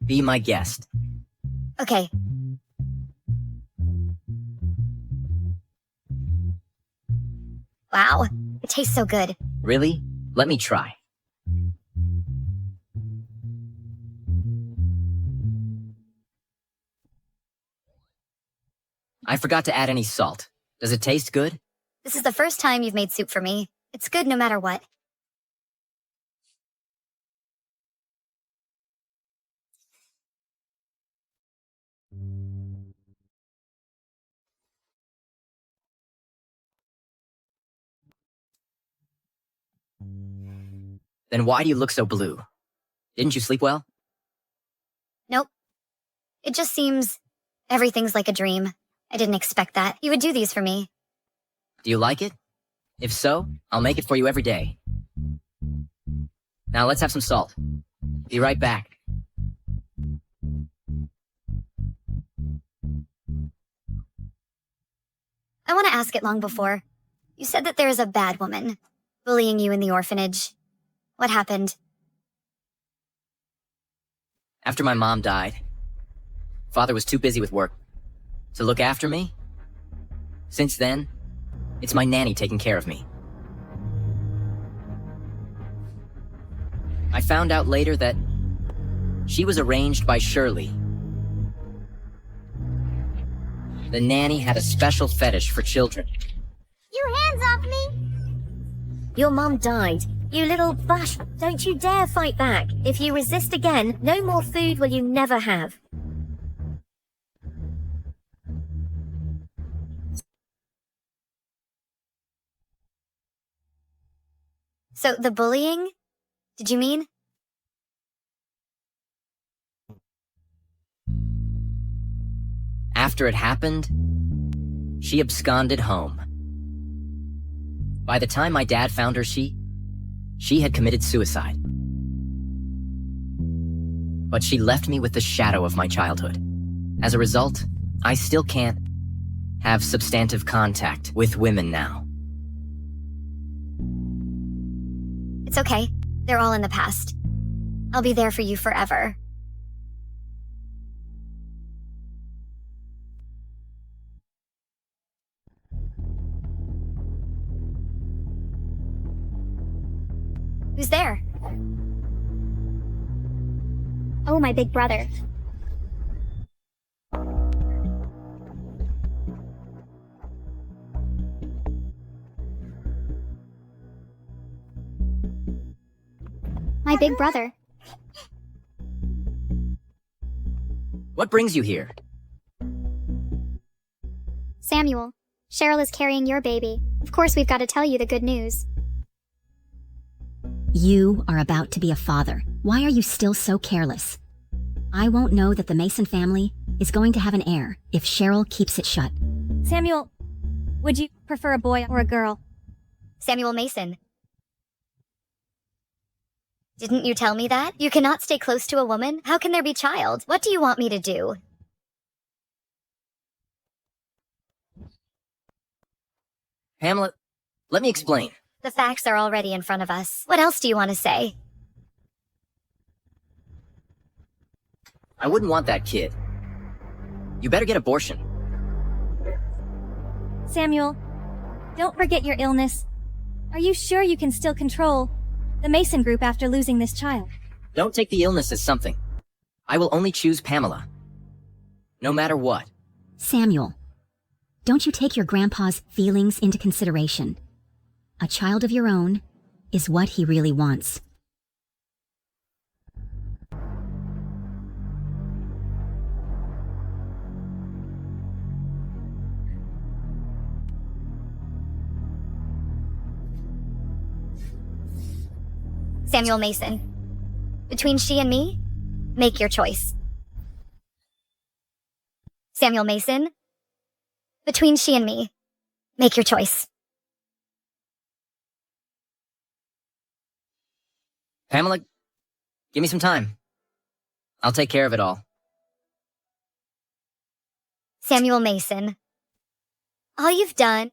Be my guest. Okay. Wow, it tastes so good. Really? Let me try. I forgot to add any salt. Does it taste good? This is the first time you've made soup for me. It's good no matter what. Then why do you look so blue? Didn't you sleep well? Nope. It just seems everything's like a dream. I didn't expect that. You would do these for me. Do you like it? If so, I'll make it for you every day. Now let's have some salt. Be right back. I want to ask it long before. You said that there is a bad woman bullying you in the orphanage. What happened? After my mom died, father was too busy with work to look after me. Since then, it's my nanny taking care of me. I found out later that she was arranged by Shirley. The nanny had a special fetish for children. You hands off me! Your mom died. You little bush. Don't you dare fight back. If you resist again, no more food will you never have. So, the bullying? Did you mean? After it happened, she absconded home. By the time my dad found her, she had committed suicide. But she left me with the shadow of my childhood. As a result, I still can't have substantive contact with women now. It's okay. They're all in the past. I'll be there for you forever. Who's there? Oh, my big brother. My big brother. What brings you here? Samuel, Cheryl is carrying your baby. Of course, we've got to tell you the good news. You are about to be a father. Why are you still so careless? I won't know that the Mason family is going to have an heir if Cheryl keeps it shut. Samuel, would you prefer a boy or a girl? Samuel Mason. Didn't you tell me that? You cannot stay close to a woman? How can there be child? What do you want me to do? Pamela, let me explain. The facts are already in front of us. What else do you want to say? I wouldn't want that kid. You better get abortion. Samuel, don't forget your illness. Are you sure you can still control the Mason group after losing this child? Don't take the illness as something. I will only choose Pamela. No matter what. Samuel, don't you take your grandpa's feelings into consideration. A child of your own is what he really wants. Samuel Mason. Between she and me, make your choice. Samuel Mason. Between she and me, make your choice. Pamela, give me some time. I'll take care of it all. Samuel Mason. All you've done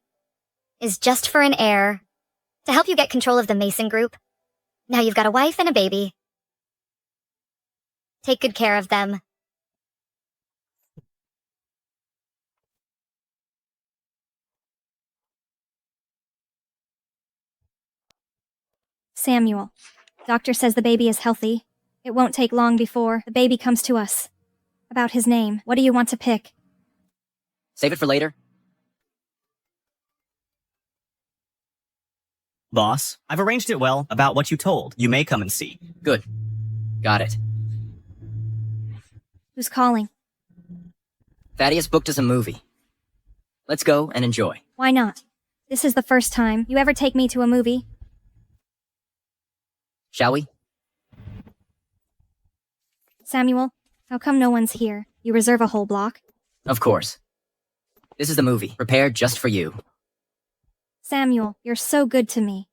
is just for an heir. To help you get control of the Mason group. Now you've got a wife and a baby. Take good care of them. Samuel. Doctor says the baby is healthy. It won't take long before the baby comes to us. About his name, what do you want to pick? Save it for later. Boss, I've arranged it well about what you told. You may come and see. Good. Got it. Who's calling? Thaddeus booked us a movie. Let's go and enjoy. Why not? This is the first time you ever take me to a movie. Shall we? Samuel, how come no one's here? You reserve a whole block? Of course. This is the movie, prepared just for you. Samuel, you're so good to me.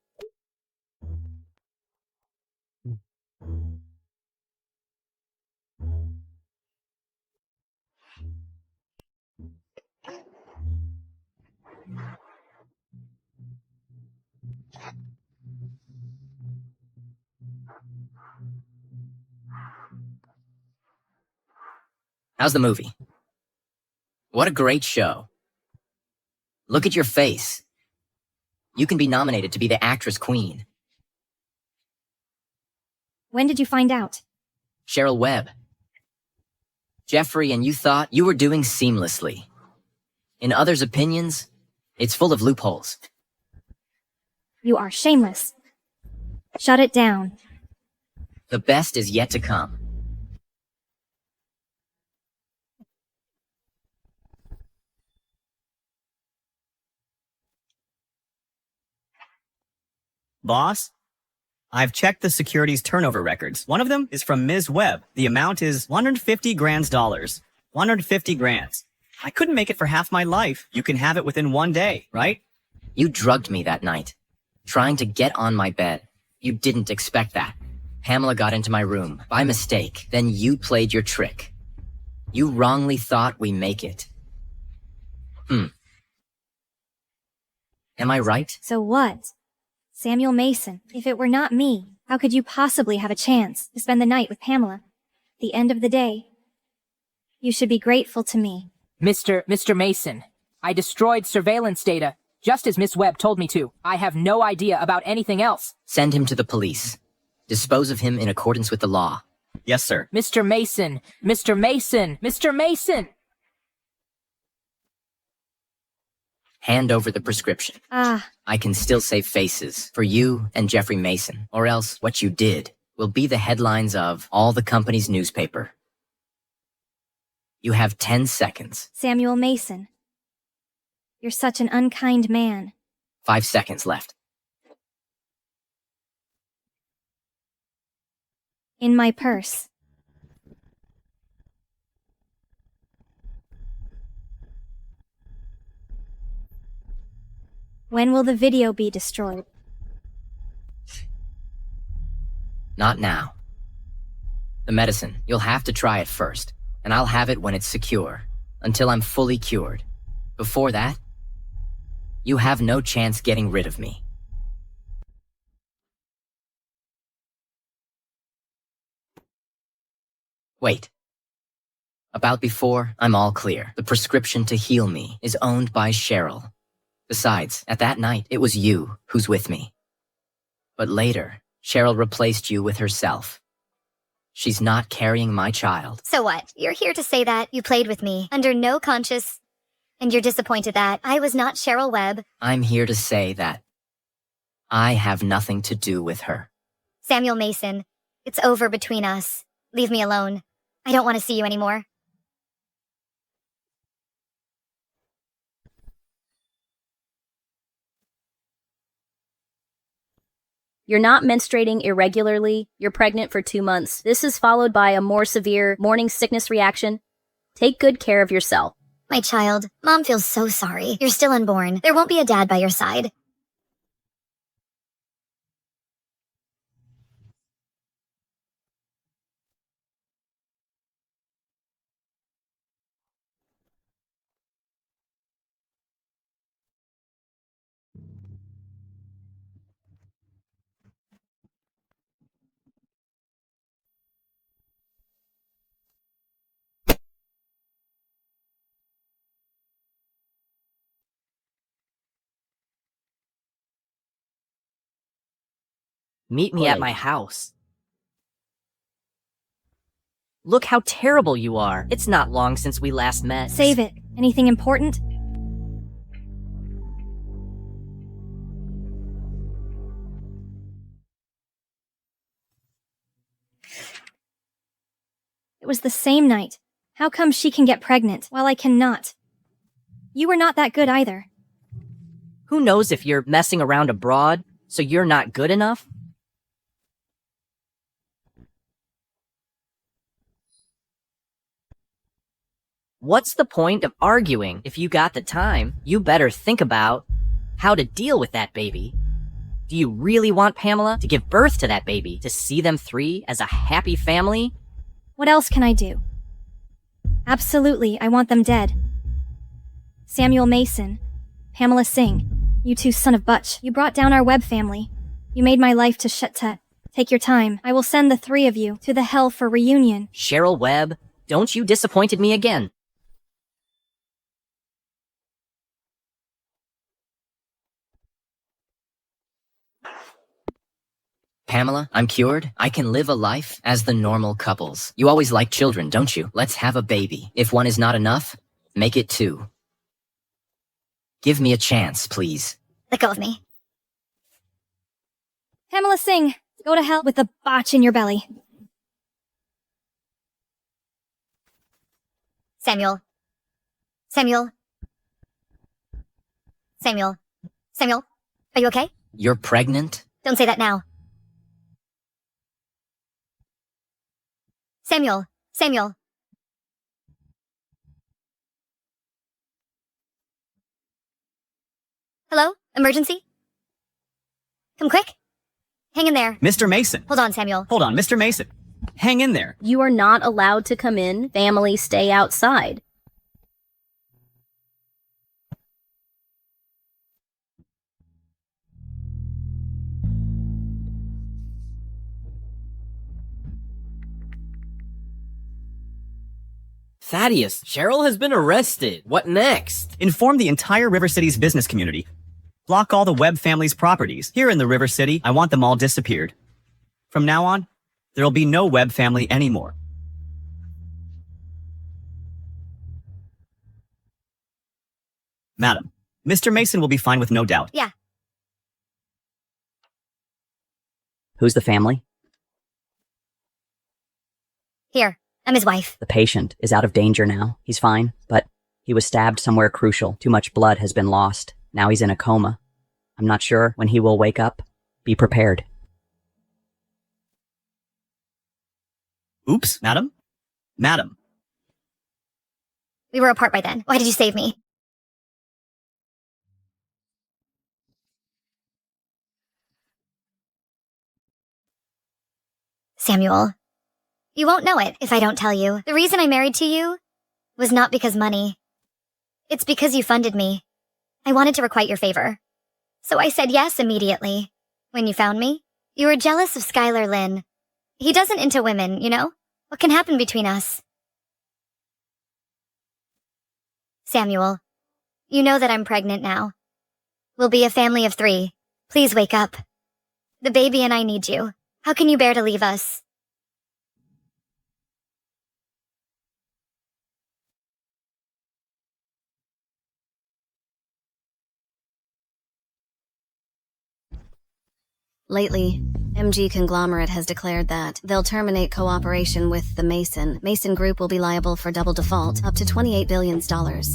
How's the movie? What a great show. Look at your face. You can be nominated to be the actress queen. When did you find out? Cheryl Webb. Jeffrey and you thought you were doing seamlessly. In others' opinions, it's full of loopholes. You are shameless. Shut it down. The best is yet to come. Boss, I've checked the securities turnover records. One of them is from Ms. Webb. The amount is 150 grand dollars. 150 grand. I couldn't make it for half my life. You can have it within 1 day, right? You drugged me that night, trying to get on my bed. You didn't expect that. Pamela got into my room, by mistake. Then you played your trick. You wrongly thought we make it. Am I right? So what? Samuel Mason, if it were not me, how could you possibly have a chance to spend the night with Pamela? At the end of the day, you should be grateful to me. Mr. Mason, I destroyed surveillance data, just as Miss Webb told me to. I have no idea about anything else. Send him to the police. Dispose of him in accordance with the law. Yes, sir. Mr. Mason! Mr. Mason! Mr. Mason! Hand over the prescription. I can still save faces for you and Jeffrey Mason, or else what you did will be the headlines of all the company's newspaper. You have 10 seconds. Samuel Mason, you're such an unkind man. 5 seconds left. In my purse. When will the video be destroyed? Not now. The medicine, you'll have to try it first, and I'll have it when it's secure, until I'm fully cured. Before that, you have no chance getting rid of me. Wait. About before, I'm all clear. The prescription to heal me is owned by Cheryl. Besides, at that night, it was you who's with me. But later, Cheryl replaced you with herself. She's not carrying my child. So what? You're here to say that you played with me under no conscience, and you're disappointed that I was not Cheryl Webb. I'm here to say that I have nothing to do with her. Samuel Mason, it's over between us. Leave me alone. I don't want to see you anymore. You're not menstruating irregularly. You're pregnant for 2 months. This is followed by a more severe morning sickness reaction. Take good care of yourself. My child, Mom feels so sorry. You're still unborn. There won't be a dad by your side. Meet me at my house. Look how terrible you are. It's not long since we last met. Save it. Anything important? It was the same night. How come she can get pregnant while I cannot? You were not that good either. Who knows if you're messing around abroad, so you're not good enough? What's the point of arguing? If you got the time, you better think about how to deal with that baby. Do you really want Pamela to give birth to that baby, to see them three as a happy family? What else can I do? Absolutely, I want them dead. Samuel Mason, Pamela Singh, you two son of butch. You brought down our Webb family. You made my life to shit. Take your time. I will send the three of you to the hell for reunion. Cheryl Webb, don't you disappointed me again. Pamela, I'm cured. I can live a life as the normal couples. You always like children, don't you? Let's have a baby. If one is not enough, make it two. Give me a chance, please. Let go of me. Pamela Singh, go to hell with the botch in your belly. Samuel. Samuel. Samuel. Samuel, are you okay? You're pregnant? Don't say that now. Samuel. Samuel. Hello? Emergency? Come quick. Hang in there. Mr. Mason. Hold on, Samuel. Hold on, Mr. Mason. Hang in there. You are not allowed to come in. Family stay outside. Thaddeus, Cheryl has been arrested. What next? Inform the entire River City's business community. Block all the Webb family's properties. Here in the River City, I want them all disappeared. From now on, there'll be no Webb family anymore. Madam, Mr. Mason will be fine with no doubt. Yeah. Who's the family? Here, I'm his wife. The patient is out of danger now. He's fine, but he was stabbed somewhere crucial. Too much blood has been lost. Now he's in a coma. I'm not sure when he will wake up. Be prepared. Oops, madam? Madam. We were apart by then. Why did you save me? Samuel, you won't know it if I don't tell you. The reason I married to you was not because money. It's because you funded me. I wanted to requite your favor. So I said yes immediately. When you found me, you were jealous of Skylar Lynn. He doesn't into women, you know? What can happen between us? Samuel, you know that I'm pregnant now. We'll be a family of 3. Please wake up. The baby and I need you. How can you bear to leave us? Lately, MG Conglomerate has declared that they'll terminate cooperation with the Mason Group will be liable for double default, up to $28 billion.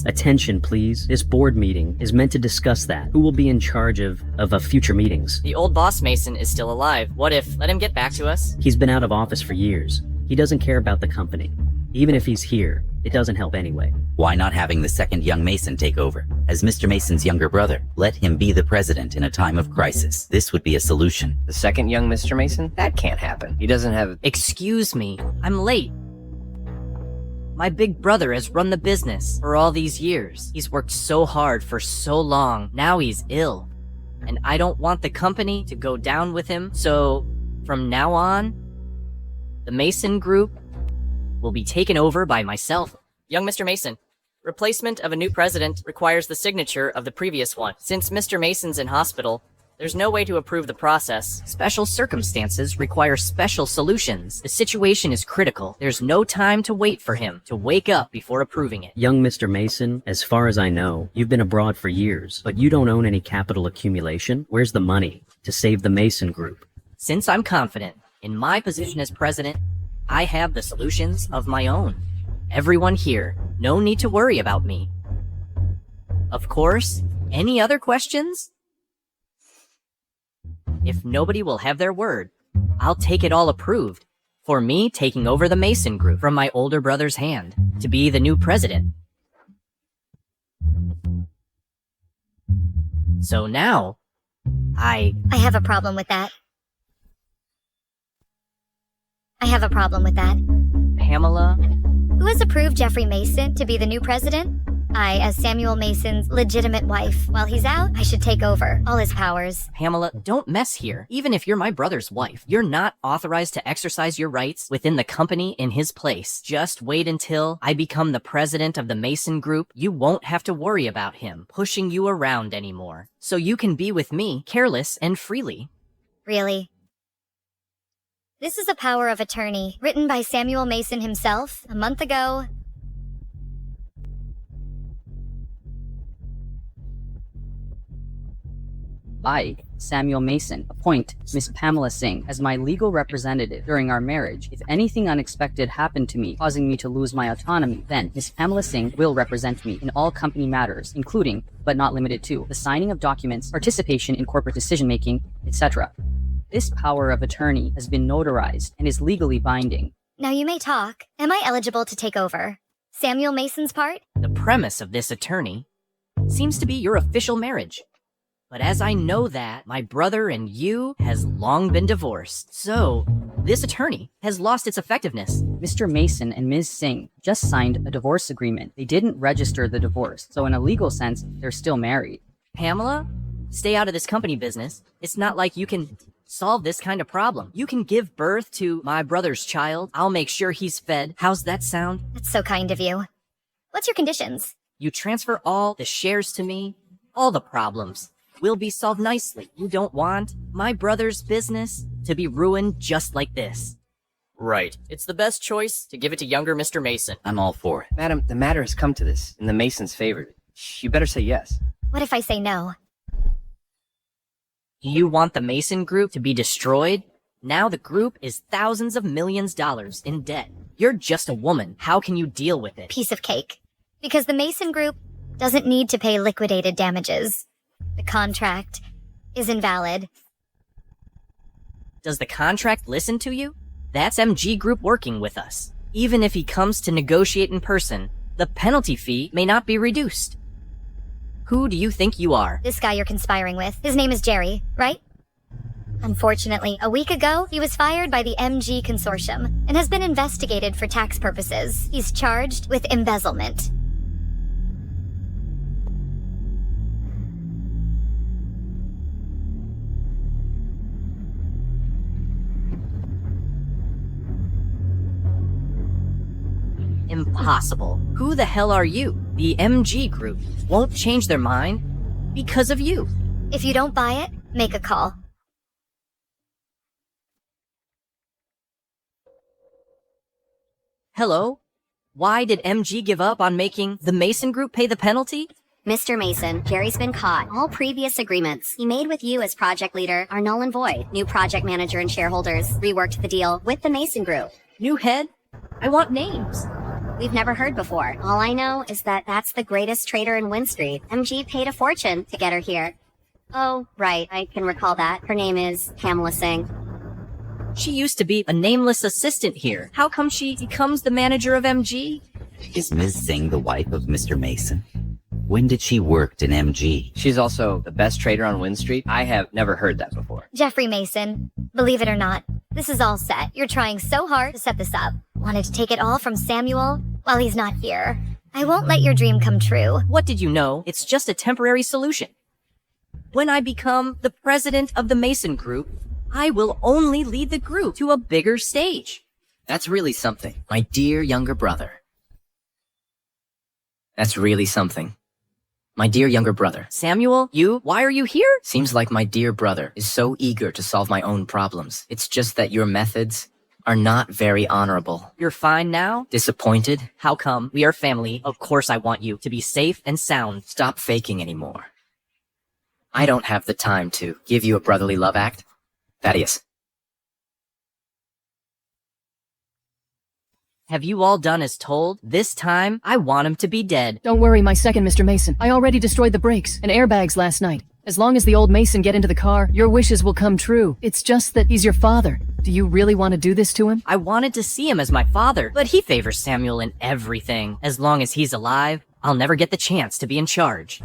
Attention, please. This board meeting is meant to discuss that. Who will be in charge of future meetings? The old boss Mason is still alive. What if, let him get back to us? He's been out of office for years. He doesn't care about the company. Even if he's here, it doesn't help anyway. Why not having the second young Mason take over? As Mr. Mason's younger brother, let him be the president in a time of crisis. This would be a solution. The second young Mr. Mason? That can't happen. He doesn't have... Excuse me, I'm late. My big brother has run the business for all these years. He's worked so hard for so long. Now he's ill. And I don't want the company to go down with him, so from now on, the Mason Group will be taken over by myself. Young Mr. Mason, replacement of a new president requires the signature of the previous one. Since Mr. Mason's in hospital, There's no way to approve the process. Special circumstances require special solutions. The situation is critical. There's no time to wait for him to wake up before approving it. Young Mr. Mason, as far as I know, you've been abroad for years, but you don't own any capital accumulation. Where's the money to save the Mason Group? Since I'm confident in my position as president, I have the solutions of my own. Everyone here, no need to worry about me. Of course, any other questions? If nobody will have their word, I'll take it all approved for me taking over the Mason Group from my older brother's hand to be the new president. So now, I have a problem with that. Pamela? Who has approved Jeffrey Mason to be the new president? I, as Samuel Mason's legitimate wife. While he's out, I should take over all his powers. Pamela, don't mess here. Even if you're my brother's wife, you're not authorized to exercise your rights within the company in his place. Just wait until I become the president of the Mason Group. You won't have to worry about him pushing you around anymore. So you can be with me, careless and freely. Really? This is a power of attorney, written by Samuel Mason himself a month ago. I, Samuel Mason, appoint Miss Pamela Singh as my legal representative during our marriage. If anything unexpected happened to me, causing me to lose my autonomy, then Miss Pamela Singh will represent me in all company matters, including, but not limited to, the signing of documents, participation in corporate decision-making, etc. This power of attorney has been notarized and is legally binding. Now you may talk. Am I eligible to take over Samuel Mason's part? The premise of this attorney seems to be your official marriage. But as I know that my brother and you has long been divorced, so this attorney has lost its effectiveness. Mr. Mason and Ms. Singh just signed a divorce agreement. They didn't register the divorce, so in a legal sense, they're still married. Pamela, stay out of this company business. It's not like you can solve this kind of problem. You can give birth to my brother's child. I'll make sure he's fed. How's that sound? That's so kind of you. What's your conditions? You transfer all the shares to me. All the problems will be solved nicely. You don't want my brother's business to be ruined just like this. Right. It's the best choice to give it to younger Mr. Mason. I'm all for it. Madam, the matter has come to this, and the Masons favored. You better say yes. What if I say no? You want the Mason Group to be destroyed? Now the group is thousands of millions dollars in debt. You're just a woman. How can you deal with it? Piece of cake. Because the Mason Group doesn't need to pay liquidated damages. The contract is invalid. Does the contract listen to you? That's MG Group working with us. Even if he comes to negotiate in person, the penalty fee may not be reduced. Who do you think you are? This guy you're conspiring with. His name is Jerry, right? Unfortunately, a week ago, he was fired by the MG Consortium and has been investigated for tax purposes. He's charged with embezzlement. Impossible. Who the hell are you? The MG Group won't change their mind because of you. If you don't buy it, make a call. Hello? Why did MG give up on making the Mason Group pay the penalty? Mr. Mason, Jerry's been caught. All previous agreements he made with you as project leader are null and void. New project manager and shareholders reworked the deal with the Mason Group. New head? I want names. We've never heard before. All I know is that that's the greatest trader in Wynn Street. MG paid a fortune to get her here. Oh, right, I can recall that. Her name is Pamela Singh. She used to be a nameless assistant here. How come she becomes the manager of MG? Is Ms. Singh the wife of Mr. Mason? When did she work in MG? She's also the best trader on Wynn Street. I have never heard that before. Jeffrey Mason, believe it or not, this is all set. You're trying so hard to set this up. Wanted to take it all from Samuel while he's not here. I won't let your dream come true. What did you know? It's just a temporary solution. When I become the president of the Mason Group, I will only lead the group to a bigger stage. That's really something, my dear younger brother. That's really something. My dear younger brother. Samuel, you? Why are you here? Seems like my dear brother is so eager to solve my own problems. It's just that your methods are not very honorable. You're fine now? Disappointed? How come? We are family. Of course I want you to be safe and sound. Stop faking anymore. I don't have the time to give you a brotherly love act. Thaddeus. Have you all done as told? This time, I want him to be dead. Don't worry, my second Mr. Mason. I already destroyed the brakes and airbags last night. As long as the old Mason get into the car, your wishes will come true. It's just that he's your father. Do you really want to do this to him? I wanted to see him as my father, but he favors Samuel in everything. As long as he's alive, I'll never get the chance to be in charge.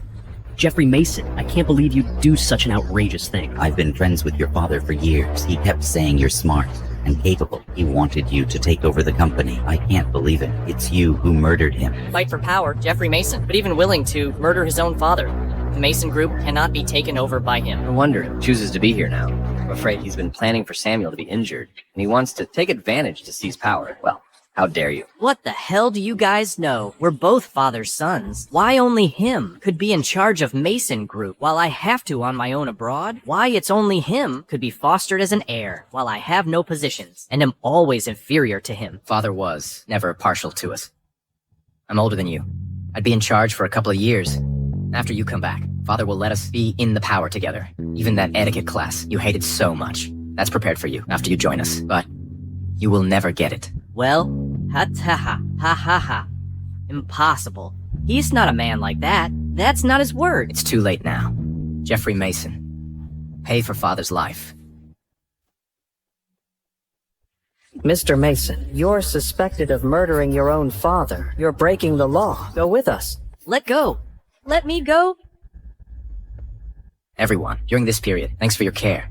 Jeffrey Mason, I can't believe you'd do such an outrageous thing. I've been friends with your father for years. He kept saying you're smart and capable. He wanted you to take over the company. I can't believe it. It's you who murdered him. Fight for power, Jeffrey Mason, but even willing to murder his own father. The Mason Group cannot be taken over by him. No wonder he chooses to be here now. I'm afraid he's been planning for Samuel to be injured, and he wants to take advantage to seize power. Well, how dare you? What the hell do you guys know? We're both father's sons. Why only him could be in charge of Mason Group while I have to on my own abroad? Why it's only him could be fostered as an heir while I have no positions and am always inferior to him? Father was never partial to us. I'm older than you. I'd be in charge for a couple of years. After you come back, Father will let us be in the power together. Even that etiquette class you hated so much. That's prepared for you after you join us. But you will never get it. Well, ha. Impossible. He's not a man like that. That's not his word. It's too late now. Jeffrey Mason. Pay for Father's life. Mr. Mason, you're suspected of murdering your own father. You're breaking the law. Go with us. Let go. Let me go. Everyone, during this period, thanks for your care.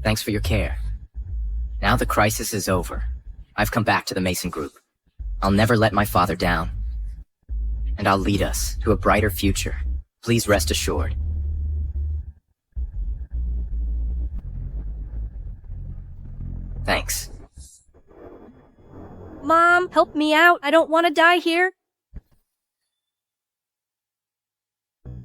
Thanks for your care. Now the crisis is over. I've come back to the Mason Group. I'll never let my father down. And I'll lead us to a brighter future. Please rest assured. Thanks. Mom, help me out. I don't want to die here.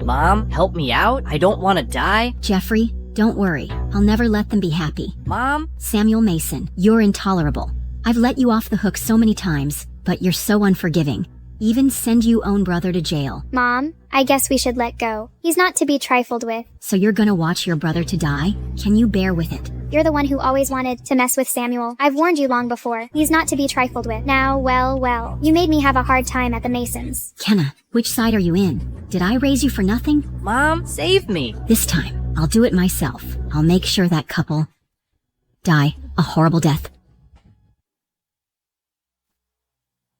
Mom, help me out. I don't want to die. Jeffrey, don't worry. I'll never let them be happy. Mom? Samuel Mason, you're intolerable. I've let you off the hook so many times, but you're so unforgiving. Even send you own brother to jail. Mom, I guess we should let go. He's not to be trifled with. So you're gonna watch your brother to die? Can you bear with it? You're the one who always wanted to mess with Samuel. I've warned you long before. He's not to be trifled with. Now, well. You made me have a hard time at the Masons. Kenna, which side are you in? Did I raise you for nothing? Mom, save me. This time, I'll do it myself. I'll make sure that couple die a horrible death.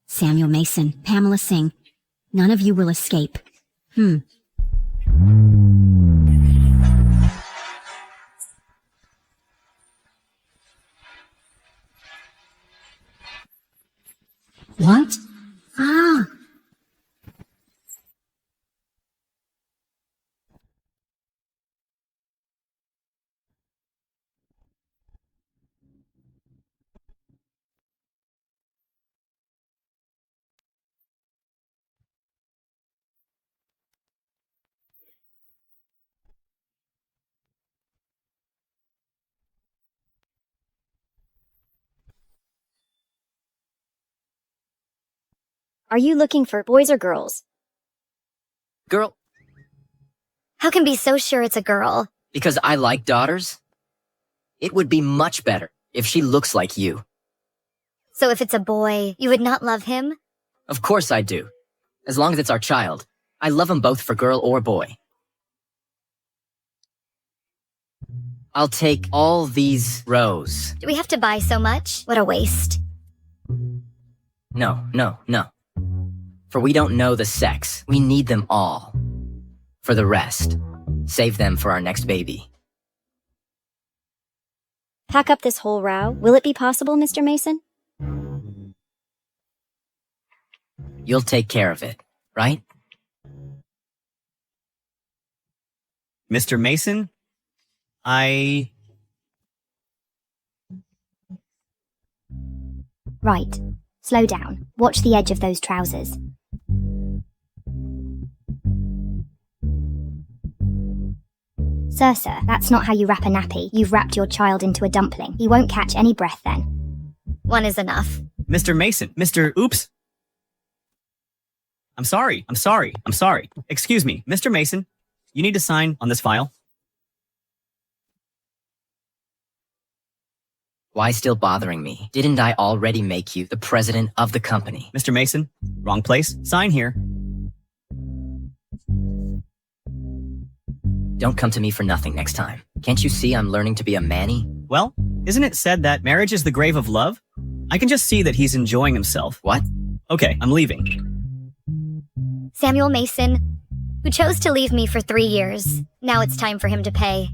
Samuel Mason, Pamela Singh. None of you will escape. What? Ah! Are you looking for boys or girls? Girl. How can be so sure it's a girl? Because I like daughters? It would be much better if she looks like you. So if it's a boy, you would not love him? Of course I do. As long as it's our child. I love them both for girl or boy. I'll take all these rows. Do we have to buy so much? What a waste. No. For we don't know the sex. We need them all. For the rest, save them for our next baby. Pack up this whole row. Will it be possible, Mr. Mason? You'll take care of it, right? Mr. Mason, Right. Slow down. Watch the edge of those trousers. Circe, that's not how you wrap a nappy. You've wrapped your child into a dumpling. He won't catch any breath then. One is enough. Mr. Mason, Oops. I'm sorry. Excuse me, Mr. Mason, you need to sign on this file. Why still bothering me? Didn't I already make you the president of the company? Mr. Mason, wrong place. Sign here. Don't come to me for nothing next time. Can't you see I'm learning to be a manny? Well, isn't it said that marriage is the grave of love? I can just see that he's enjoying himself. What? Okay, I'm leaving. Samuel Mason, who chose to leave me for 3 years. Now it's time for him to pay.